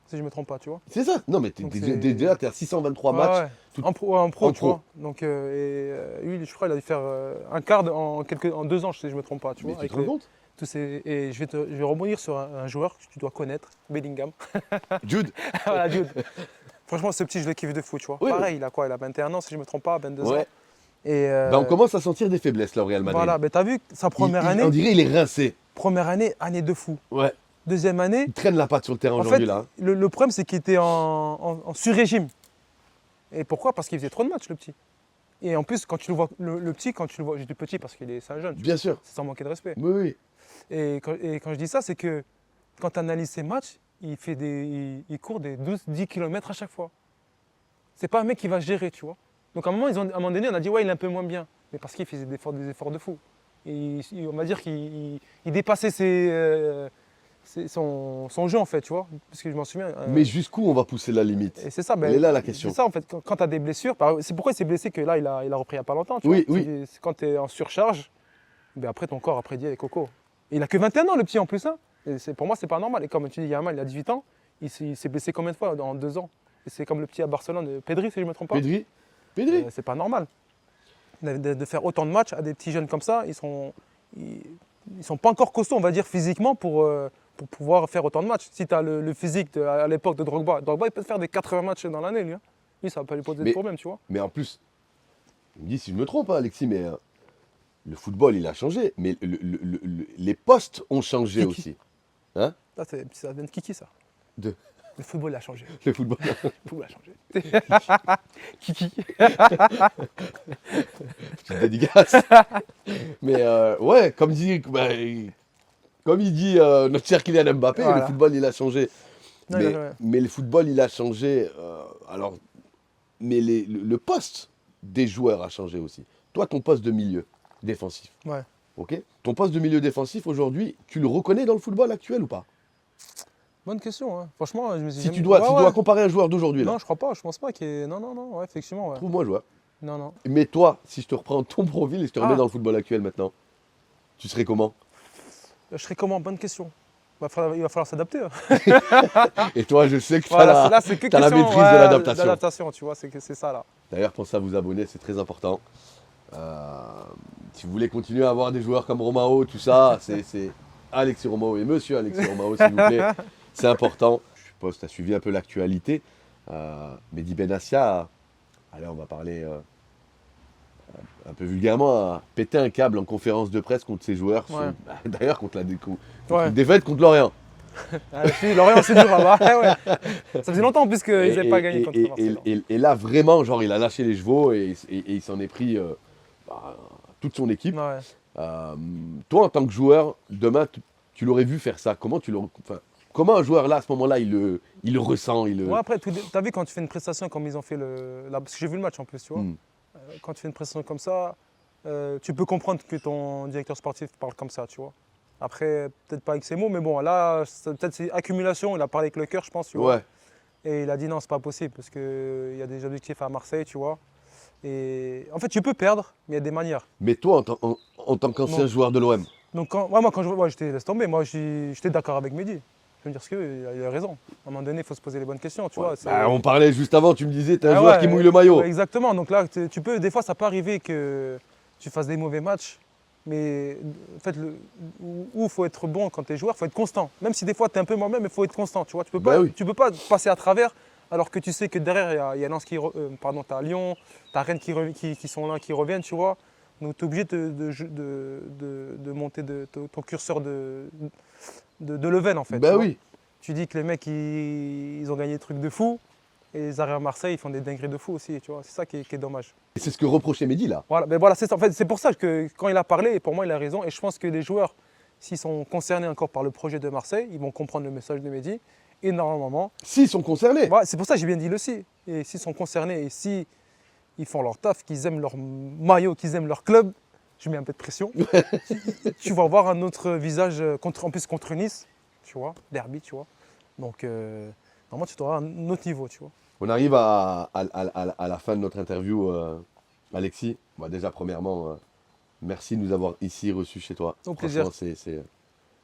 Si je me trompe pas, tu vois. C'est ça. Non, mais Donc déjà, tu es à 623 Ouais, matchs. ouais. tout- En pro, en tu pro. vois. Donc, lui, je crois qu'il a dû faire un quart en 2 ans, si je me trompe pas, tu Mais vois. tu te rends compte? Et je vais rebondir sur un joueur que tu dois connaître, Bellingham. Jude. Voilà, Jude. Franchement, ce petit, je le kiffe de fou, tu vois. Oui. Pareil, il a quoi? Il a 21 ans, si je ne me trompe pas, 22 ans. Ouais. Et On commence à sentir des faiblesses là au Real Madrid. voilà, mais t'as vu, sa première année, On dirait il est rincé. année de fou. Ouais. Deuxième année, Il traîne la patte sur le terrain en fait, aujourd'hui là. le problème, c'est qu'il était en sur-régime. Et pourquoi? Parce qu'il faisait trop de matchs, le petit. Et en plus, quand tu le vois, le petit, quand tu le vois, je dis petit parce c'est un jeune, tu vois, Bien sûr. c'est sans manquer de respect. Oui, oui. Et quand je dis ça, c'est que quand tu analyses ses matchs, il court des 12-10 km à chaque fois. C'est pas un mec qui va gérer, tu vois. Donc à un moment donné, on a dit ouais, il est un peu moins bien. Mais parce qu'il faisait des efforts de fou. Et on va dire qu'il dépassait son jeu en fait, tu vois. Parce que je m'en souviens. Mais jusqu'où on va pousser la limite? Et c'est ça, Elle est là la question. C'est ça en fait, quand tu as des blessures, c'est pourquoi il s'est blessé que là il a repris il n'y a pas longtemps. Tu Oui, vois. oui. C'est quand tu es en surcharge, ben après ton corps après dit avec Coco. Et il a que 21 ans le petit en plus. Hein. Pour moi, c'est pas normal. Et comme tu dis, Yamal, il a 18 ans, il s'est blessé combien de fois en 2 ans? Et c'est comme le petit à Barcelone, Pedri, si je ne me trompe pas. Pedri. C'est pas normal. De faire autant de matchs à des petits jeunes comme ça, ils sont pas encore costauds, on va dire, physiquement pour pouvoir faire autant de matchs. Si tu as le physique à l'époque de Drogba, il peut te faire des 80 matchs dans l'année, lui. Hein. Lui, ça va pas lui poser de problème, tu vois. Mais en plus, il me dit si je me trompe, hein, Alexis, mais le football, il a changé. Mais les postes ont changé Kiki. aussi. Hein? Là, ça vient de Kiki, ça. De- Le football a changé. Le football. Le football a changé. Kiki. Petite dédicace. Mais ouais, comme il dit notre cher Kylian Mbappé, Voilà. le football, il a changé. Non, mais, non, ouais. mais le football, il a changé. Alors, mais le poste des joueurs a changé aussi. Toi, ton poste de milieu défensif. Ouais. Ok. Ton poste de milieu défensif aujourd'hui, tu le reconnais dans le football actuel ou pas? Bonne question. Hein. Franchement, je me suis Si jamais- tu dois, Ouais, tu ouais. dois comparer un joueur d'aujourd'hui là, Non, je crois pas. Je pense pas qu'il y ait. Non, ouais, effectivement. Ouais. trouve-moi un joueur. Non, non. Mais toi, si je te reprends ton profil et je te remets Ah. dans le football actuel maintenant, tu serais comment? Je serais comment? Bonne question. Il va falloir s'adapter. Hein. Et toi, je sais que tu as Voilà, là, c'est que la question, maîtrise de l'adaptation. L'adaptation, tu vois, c'est ça là. D'ailleurs, pensez à vous abonner, c'est très important. Si vous voulez continuer à avoir des joueurs comme Romao, tout ça, c'est Alexis Romao et Monsieur Alexis Romao, s'il vous plaît. C'est important. Je suppose que tu as suivi un peu l'actualité. Mehdi Benassia, allez, on va parler un peu vulgairement, a pété un câble en conférence de presse contre ses joueurs. Ouais. D'ailleurs, contre Ouais. une défaite contre Lorient. Si, Lorient, c'est dur là-bas. Ouais. Ça faisait longtemps en plus qu'ils n'avaient pas gagné contre Marseille. Et là, vraiment, genre, il a lâché les chevaux et il s'en est pris toute son équipe. Ouais. Toi, en tant que joueur, demain, tu l'aurais vu faire ça. Comment un joueur là, à ce moment-là, il le ressent, Ouais, après, tu as vu quand tu fais une prestation comme ils ont fait parce que j'ai vu le match en plus, tu vois. Hmm. Quand tu fais une prestation comme ça, tu peux comprendre que ton directeur sportif parle comme ça, tu vois. Après, peut-être pas avec ses mots, mais bon, là, peut-être c'est accumulation. Il a parlé avec le cœur, je pense, tu vois. Ouais. Et il a dit non, c'est pas possible parce qu'il y a des objectifs à Marseille, tu vois. Et en fait, tu peux perdre, mais il y a des manières. Mais toi, en tant qu'ancien Non. joueur de l'OM, Donc, moi, quand j'étais laisse tomber. Moi, j'étais d'accord avec Mehdi. Je veux dire ce qu'il a raison. À un moment donné, il faut se poser les bonnes questions, tu vois. on parlait juste avant, tu me disais, t'es un Ah joueur ouais, qui mouille le maillot. ouais, exactement. Donc là, des fois, ça peut arriver que tu fasses des mauvais matchs. Mais en fait, où il faut être bon quand tu es joueur, il faut être constant. Même si des fois, tu es un peu moi-même, il faut être constant. Tu vois, tu peux pas, Bah oui. tu peux pas passer à travers alors que tu sais que derrière, il y a Lens t'as Lyon, t'as Rennes qui sont là, qui reviennent, tu vois. Donc tu es obligé de monter ton curseur de level, en fait. Bah tu vois. oui. Tu dis que les mecs, ils ont gagné des trucs de fou. Et les arrières Marseille, ils font des dingueries de fou aussi, tu vois. C'est ça qui est dommage. Et c'est ce que reprochait Mehdi là. Voilà, mais voilà, c'est ça. En fait, c'est pour ça que quand il a parlé, pour moi, il a raison. Et je pense que les joueurs, s'ils sont concernés encore par le projet de Marseille, ils vont comprendre le message de Mehdi. Et normalement, S'ils sont concernés. voilà, c'est pour ça que j'ai bien dit le si. Et s'ils sont concernés et si ils font leur taf, qu'ils aiment leur maillot, qu'ils aiment leur club, je mets un peu de pression. Tu vas voir un autre visage, en plus contre Nice, tu vois, derby, tu vois. Donc, normalement, tu auras un autre niveau, tu vois. On arrive à la fin de notre interview, Alexis. Bah, déjà, premièrement, merci de nous avoir ici reçus chez toi. Au plaisir. Franchement,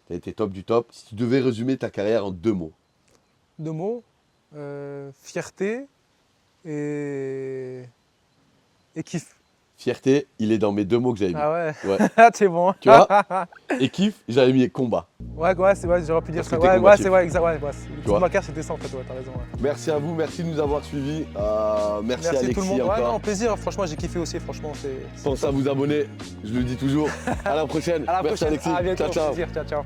t'as été top du top. Si tu devais résumer ta carrière en 2 mots. 2 mots, fierté et kiff. Fierté, il est dans mes 2 mots que j'avais mis. Ah ouais, Ouais. c'est bon. Tu vois. Et kiff, j'avais mis combat. Ouais, j'aurais pu dire Parce ça. que t'es Ouais, combatif. c'est vrai, exact. Ouais, Tu vois. ma carrière, c'était ça en fait, ouais, t'as raison. Ouais. Merci à vous, merci de nous avoir suivis. Merci Merci Alexis tout le monde. Ouais, encore. non, plaisir, franchement, j'ai kiffé aussi, franchement. Pensez à vous abonner, je le dis toujours. À la prochaine. À la Merci prochaine. Alexis. À bientôt, Ciao, ciao. plaisir. Ciao, ciao.